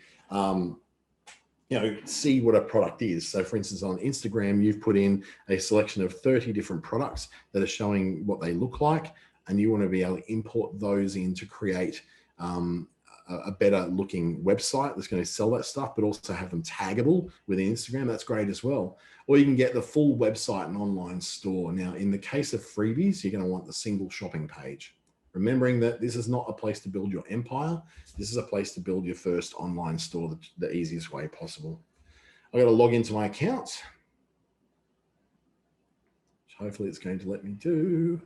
see what a product is. So for instance, on Instagram, you've put in a selection of 30 different products that are showing what they look like, and you want to be able to import those in to create a better looking website that's going to sell that stuff, but also have them taggable within Instagram. That's great as well. Or you can get the full website and online store. Now, in the case of freebies, you're going to want the single shopping page. Remembering that this is not a place to build your empire. This is a place to build your first online store the easiest way possible. I've got to log into my account, which hopefully it's going to let me do.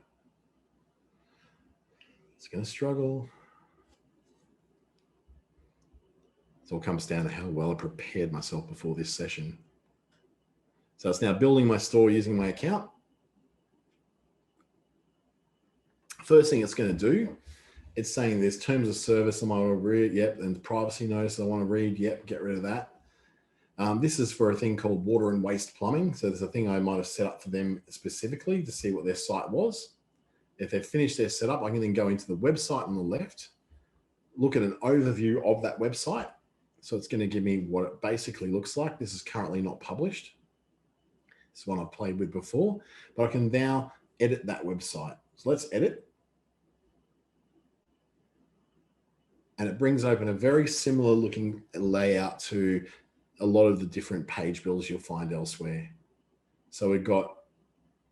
It's going to struggle. It all comes down to how well I prepared myself before this session. So it's now building my store using my account. First thing it's going to do, it's saying there's terms of service I want to read, yep, and privacy notice I want to read, yep, get rid of that. This is for a thing called water and waste plumbing. So there's a thing I might have set up for them specifically to see what their site was. If they've finished their setup, I can then go into the website on the left, look at an overview of that website. So it's going to give me what it basically looks like. This is currently not published. This is one I've played with before, but I can now edit that website. So let's edit. And it brings open a very similar looking layout to a lot of the different page builders you'll find elsewhere. So we've got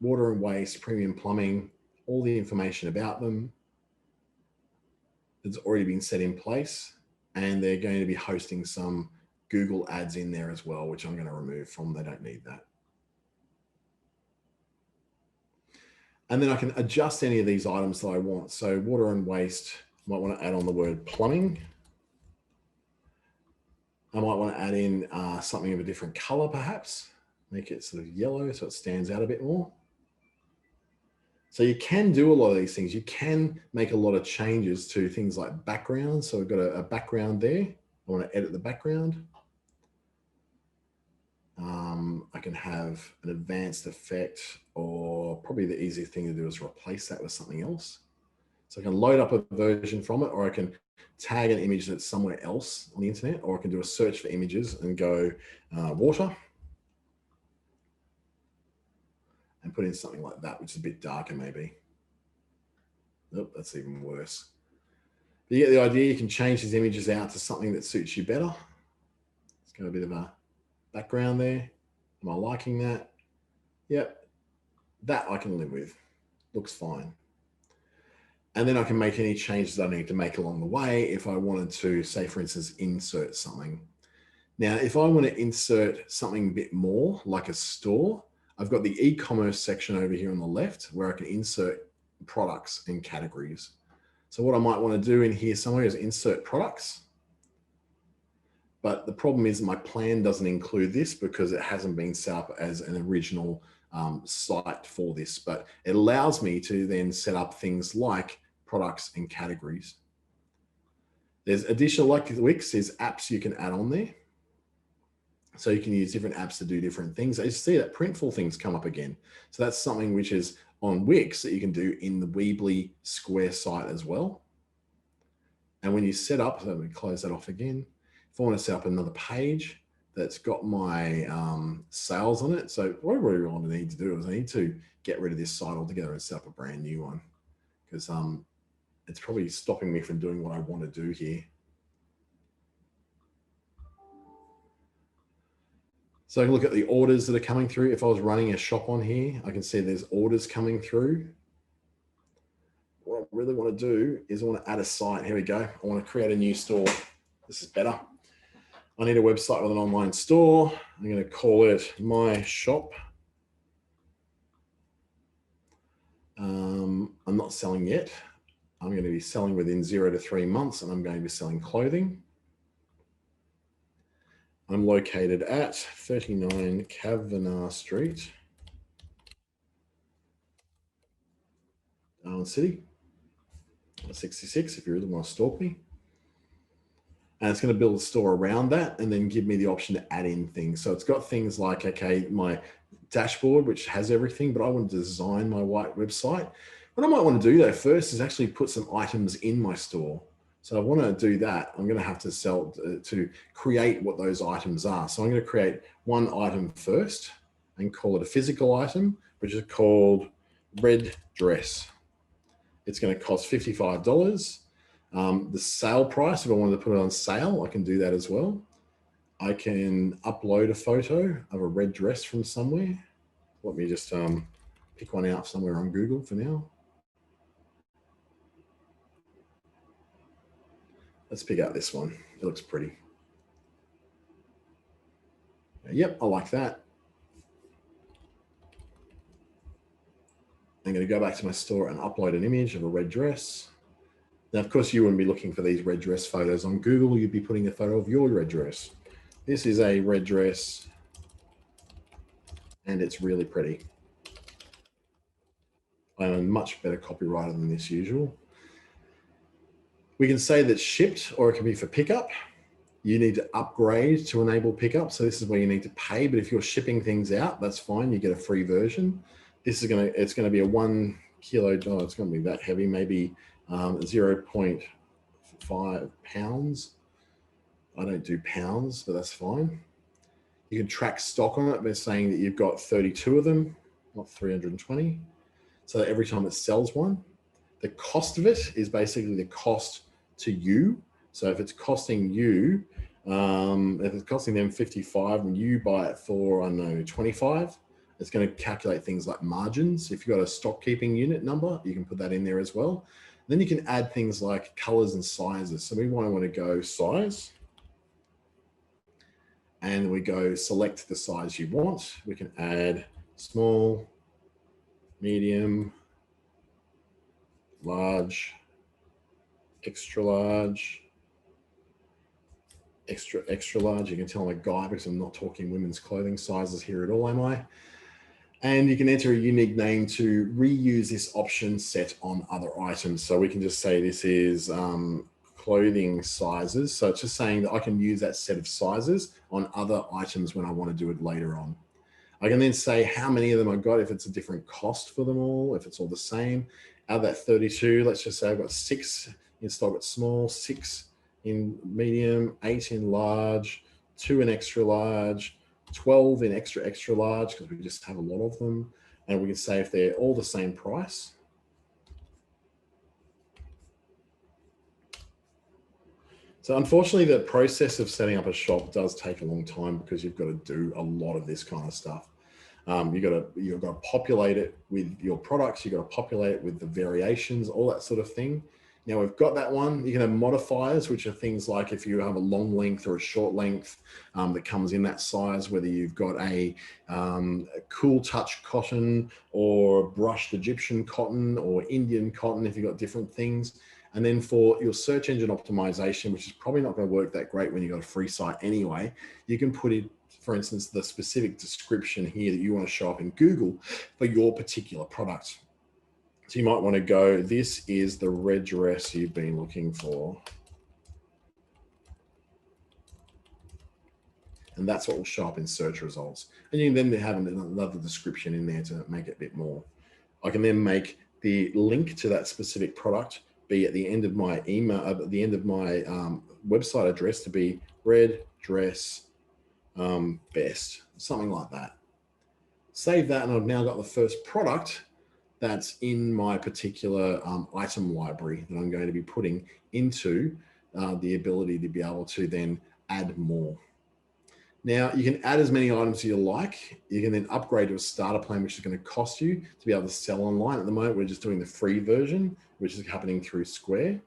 water and waste, premium plumbing, all the information about them that's already been set in place. And they're going to be hosting some Google ads in there as well, which I'm going to remove from. They don't need that. And then I can adjust any of these items that I want. So water and waste, I might want to add on the word plumbing. I might want to add in something of a different color, perhaps. Make it sort of yellow so it stands out a bit more. So you can do a lot of these things. You can make a lot of changes to things like backgrounds. So we've got a background there. I want to edit the background. I can have an advanced effect, or probably the easiest thing to do is replace that with something else. So I can load up a version from it, or I can tag an image that's somewhere else on the internet, or I can do a search for images and go water. And put in something like that, which is a bit darker maybe. Nope, that's even worse. But you get the idea. You can change these images out to something that suits you better. It's got a bit of a background there. Am I liking that? Yep, that I can live with. Looks fine. And then I can make any changes I need to make along the way if I wanted to, say, for instance, insert something. Now, if I want to insert something a bit more, like a store, I've got the e-commerce section over here on the left where I can insert products and categories. So what I might want to do in here somewhere is insert products. But the problem is my plan doesn't include this because it hasn't been set up as an original site for this, but it allows me to then set up things like products and categories. There's additional, like Wix, there's apps you can add on there. So you can use different apps to do different things. I see that Printful things come up again. So that's something which is on Wix that you can do in the Weebly Square site as well. And when you set up, so let me close that off again. If I want to set up another page that's got my sales on it. So what I really want to need to do is I need to get rid of this site altogether and set up a brand new one, because it's probably stopping me from doing what I want to do here. So I can look at the orders that are coming through. If I was running a shop on here, I can see there's orders coming through. What I really want to do is I want to add a site. Here we go. I want to create a new store. This is better. I need a website with an online store. I'm going to call it My Shop. I'm not selling yet. I'm going to be selling within 0 to 3 months, and I'm going to be selling clothing. I'm located at 39 Kavanagh Street, Darwin City, 66 if you really want to stalk me. And it's going to build a store around that and then give me the option to add in things. So it's got things like, okay, my dashboard, which has everything, but I want to design my white website. What I might want to do though first is actually put some items in my store. So I want to do that. I'm going to have to create what those items are. So I'm going to create one item first and call it a physical item, which is called red dress. It's going to cost $55. The sale price, if I wanted to put it on sale, I can do that as well. I can upload a photo of a red dress from somewhere. Let me just pick one out somewhere on Google for now. Let's pick out this one. It looks pretty. Yep, I like that. I'm going to go back to my store and upload an image of a red dress. Now, of course, you wouldn't be looking for these red dress photos on Google. You'd be putting a photo of your red dress. This is a red dress, and it's really pretty. I'm a much better copywriter than this usual. We can say that's shipped, or it can be for pickup. You need to upgrade to enable pickup. So this is where you need to pay, but if you're shipping things out, that's fine. You get a free version. This is it's going to be a 1 kilo, oh, it's going to be that heavy, maybe 0.5 pounds. I don't do pounds, but that's fine. You can track stock on it by saying that you've got 32 of them, not 320. So every time it sells one, the cost of it is basically the cost to you. So if it's costing you, if it's costing them 55 and you buy it for, I don't know, 25, it's going to calculate things like margins. If you've got a stock keeping unit number, you can put that in there as well. Then you can add things like colors and sizes. So we want to go size, and we go select the size you want. We can add small, medium, large, extra large, extra large. You can tell I'm a guy because I'm not talking women's clothing sizes here at all, am I? And you can enter a unique name to reuse this option set on other items. So we can just say this is clothing sizes. So it's just saying that I can use that set of sizes on other items when I want to do it later on. I can then say how many of them I got, if it's a different cost for them all, if it's all the same. Out of that 32, let's just say I've got 6 in stock at small, 6 in medium, 8 in large, 2 in extra large, 12 in extra large, because we just have a lot of them. And we can say if they're all the same price. So unfortunately, the process of setting up a shop does take a long time because you've got to do a lot of this kind of stuff. You've got to populate it with your products. You've got to populate it with the variations, all that sort of thing. Now we've got that one. You can have modifiers, which are things like if you have a long length or a short length that comes in that size, whether you've got a cool touch cotton or brushed Egyptian cotton or Indian cotton, if you've got different things. And then for your search engine optimization, which is probably not going to work that great when you've got a free site anyway, you can put in, for instance, the specific description here that you want to show up in Google for your particular product. So you might want to go, this is the red dress you've been looking for. And that's what will show up in search results. And you can then have another description in there to make it a bit more. I can then make the link to that specific product be at the end of my email, at the end of my website address, to be red dress best, something like that. Save that, and I've now got the first product that's in my particular item library that I'm going to be putting into the ability to be able to then add more. Now, you can add as many items as you like. You can then upgrade to a starter plan, which is going to cost you to be able to sell online. At the moment, we're just doing the free version, which is happening through Square.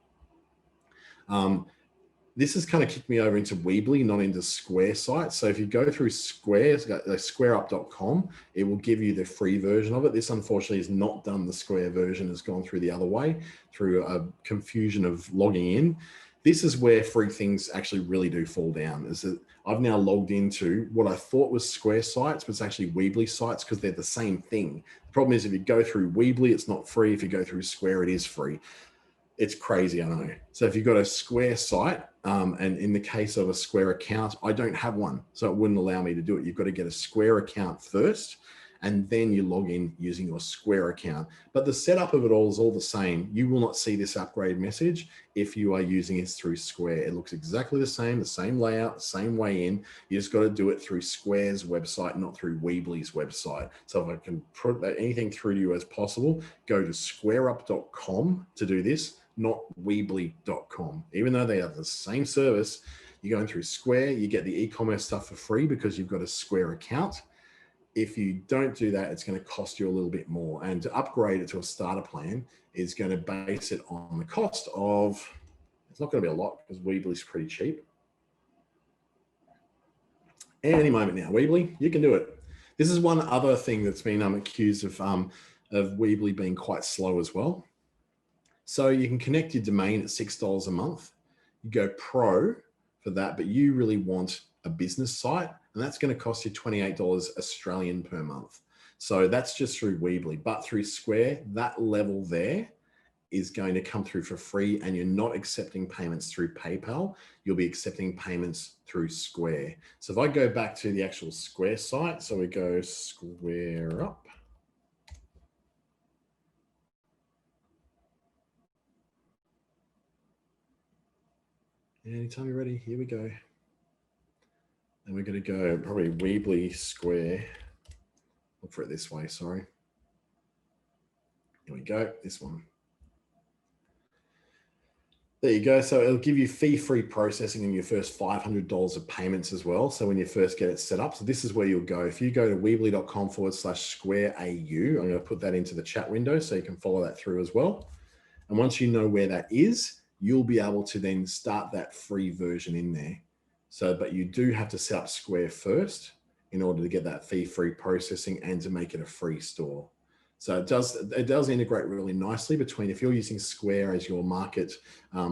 This has kind of kicked me over into Weebly, not into Square sites. So if you go through Square, squareup.com, it will give you the free version of it. This, unfortunately, has not done the Square version, has gone through the other way, through a confusion of logging in. This is where free things actually really do fall down, is that I've now logged into what I thought was Square sites, but it's actually Weebly sites, because they're the same thing. The problem is, if you go through Weebly, it's not free. If you go through Square, it is free. It's crazy, I know. So if you've got a Square site, and in the case of a Square account, I don't have one, so it wouldn't allow me to do it. You've got to get a Square account first, and then you log in using your Square account. But the setup of it all is all the same. You will not see this upgrade message if you are using it through Square. It looks exactly the same layout, the same way in. You just got to do it through Square's website, not through Weebly's website. So if I can put anything through to you as possible, go to squareup.com to do this, not weebly.com. Even though they have the same service, you're going through Square, you get the e-commerce stuff for free because you've got a Square account. If you don't do that, it's going to cost you a little bit more. And to upgrade it to a starter plan is going to base it on the cost of, it's not going to be a lot because Weebly's pretty cheap. Any moment now, Weebly, you can do it. This is one other thing that's been accused of Weebly being quite slow as well. So you can connect your domain at $6 a month. You go pro for that, but you really want a business site, and that's going to cost you $28 Australian per month. So that's just through Weebly, but through Square, that level there is going to come through for free, and you're not accepting payments through PayPal. You'll be accepting payments through Square. So if I go back to the actual Square site, so we go Square Up. Anytime you're ready, here we go. And we're going to go probably Weebly Square. Look for it this way, sorry. Here we go, this one. There you go. So it'll give you fee-free processing in your first $500 of payments as well. So when you first get it set up, so this is where you'll go. If you go to weebly.com/squareau, I'm going to put that into the chat window so you can follow that through as well. And once you know where that is, you'll be able to then start that free version in there. So, but you do have to set up Square first in order to get that fee-free processing and to make it a free store. So it does integrate really nicely between, if you're using Square as your market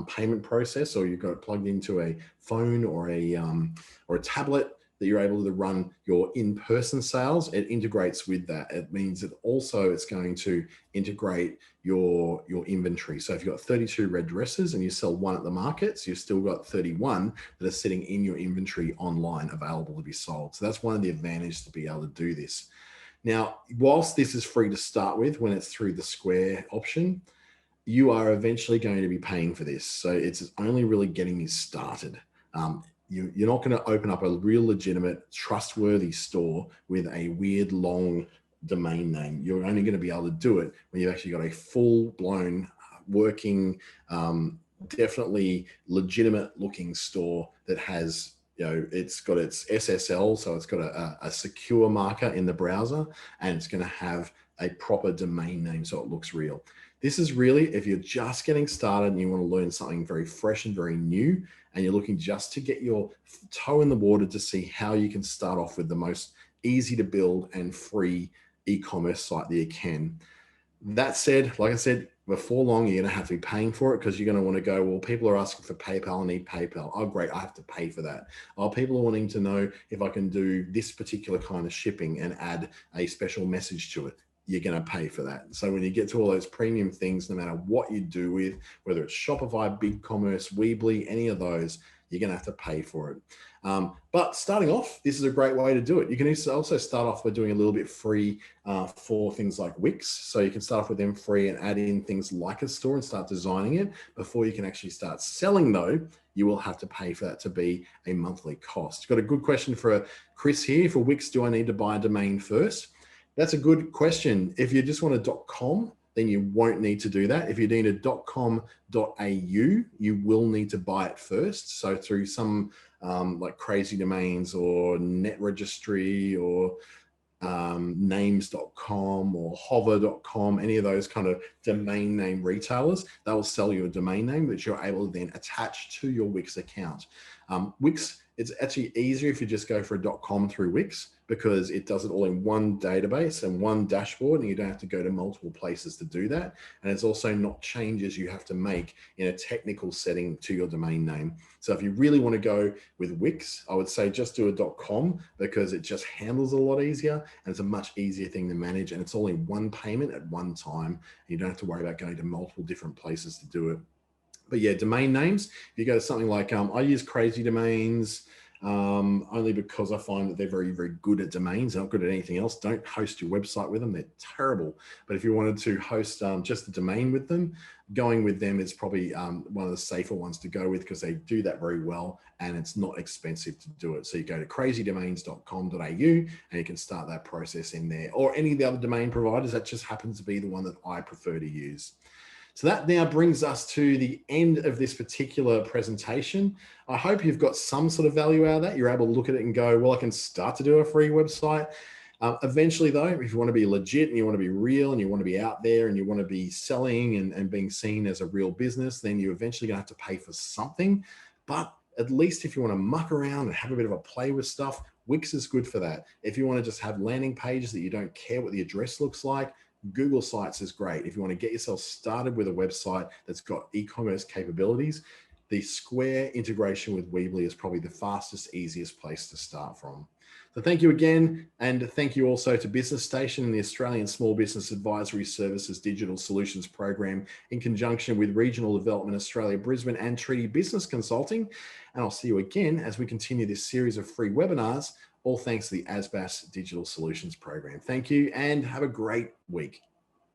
payment process, or you've got it plugged into a phone or a tablet, that you're able to run your in-person sales, it integrates with that. It means that also it's going to integrate your inventory. So if you've got 32 red dresses and you sell one at the markets, you've still got 31 that are sitting in your inventory online available to be sold. So that's one of the advantages to be able to do this. Now, whilst this is free to start with when it's through the Square option, you are eventually going to be paying for this. So it's only really getting you started. You're not going to open up a real legitimate, trustworthy store with a weird, long domain name. You're only going to be able to do it when you've actually got a full-blown, working, definitely legitimate looking store that has, it's got its SSL, so it's got a secure marker in the browser, and it's going to have a proper domain name so it looks real. This is really, if you're just getting started and you want to learn something very fresh and very new, and you're looking just to get your toe in the water to see how you can start off with the most easy to build and free e-commerce site that you can. That said, like I said, before long, you're going to have to be paying for it because you're going to want to go, well, people are asking for PayPal. I need PayPal. Oh, great. I have to pay for that. Oh, people are wanting to know if I can do this particular kind of shipping and add a special message to it. You're going to pay for that. So when you get to all those premium things, no matter what you do with, whether it's Shopify, BigCommerce, Weebly, any of those, you're going to have to pay for it. But starting off, this is a great way to do it. You can also start off by doing a little bit free for things like Wix. So you can start off with them free and add in things like a store and start designing it. Before you can actually start selling though, you will have to pay for that to be a monthly cost. Got a good question for Chris here. For Wix, do I need to buy a domain first? That's a good question. If you just want a .com, then you won't need to do that. If you need a .com.au, you will need to buy it first. So through some like Crazy Domains or Net Registry or names.com or hover.com, any of those kind of domain name retailers, they will sell you a domain name that you're able to then attach to your Wix account. Wix, it's actually easier if you just go for a .com through Wix because it does it all in one database and one dashboard, and you don't have to go to multiple places to do that. And it's also not changes you have to make in a technical setting to your domain name. So if you really want to go with Wix, I would say just do a .com because it just handles a lot easier and it's a much easier thing to manage, and it's all in one payment at one time. You don't have to worry about going to multiple different places to do it. But yeah, domain names, if you go to something like, I use Crazy Domains only because I find that they're very, very good at domains. They're not good at anything else. Don't host your website with them. They're terrible. But if you wanted to host just the domain with them, going with them is probably one of the safer ones to go with because they do that very well and it's not expensive to do it. So you go to crazydomains.com.au and you can start that process in there, or any of the other domain providers. That just happens to be the one that I prefer to use. So that now brings us to the end of this particular presentation. I hope you've got some sort of value out of that. You're able to look at it and go, well, I can start to do a free website. Eventually though, if you want to be legit and you want to be real and you want to be out there and you want to be selling and being seen as a real business, then you're eventually going to have to pay for something. But at least if you want to muck around and have a bit of a play with stuff, Wix is good for that. If you want to just have landing pages that you don't care what the address looks like, Google Sites is great. If you want to get yourself started with a website that's got e-commerce capabilities, the Square integration with Weebly is probably the fastest, easiest place to start from. So thank you again. And thank you also to Business Station and the Australian Small Business Advisory Services Digital Solutions Program in conjunction with Regional Development Australia, Brisbane and Treaty Business Consulting. And I'll see you again as we continue this series of free webinars, all thanks to the ASBAS Digital Solutions Program. Thank you and have a great week.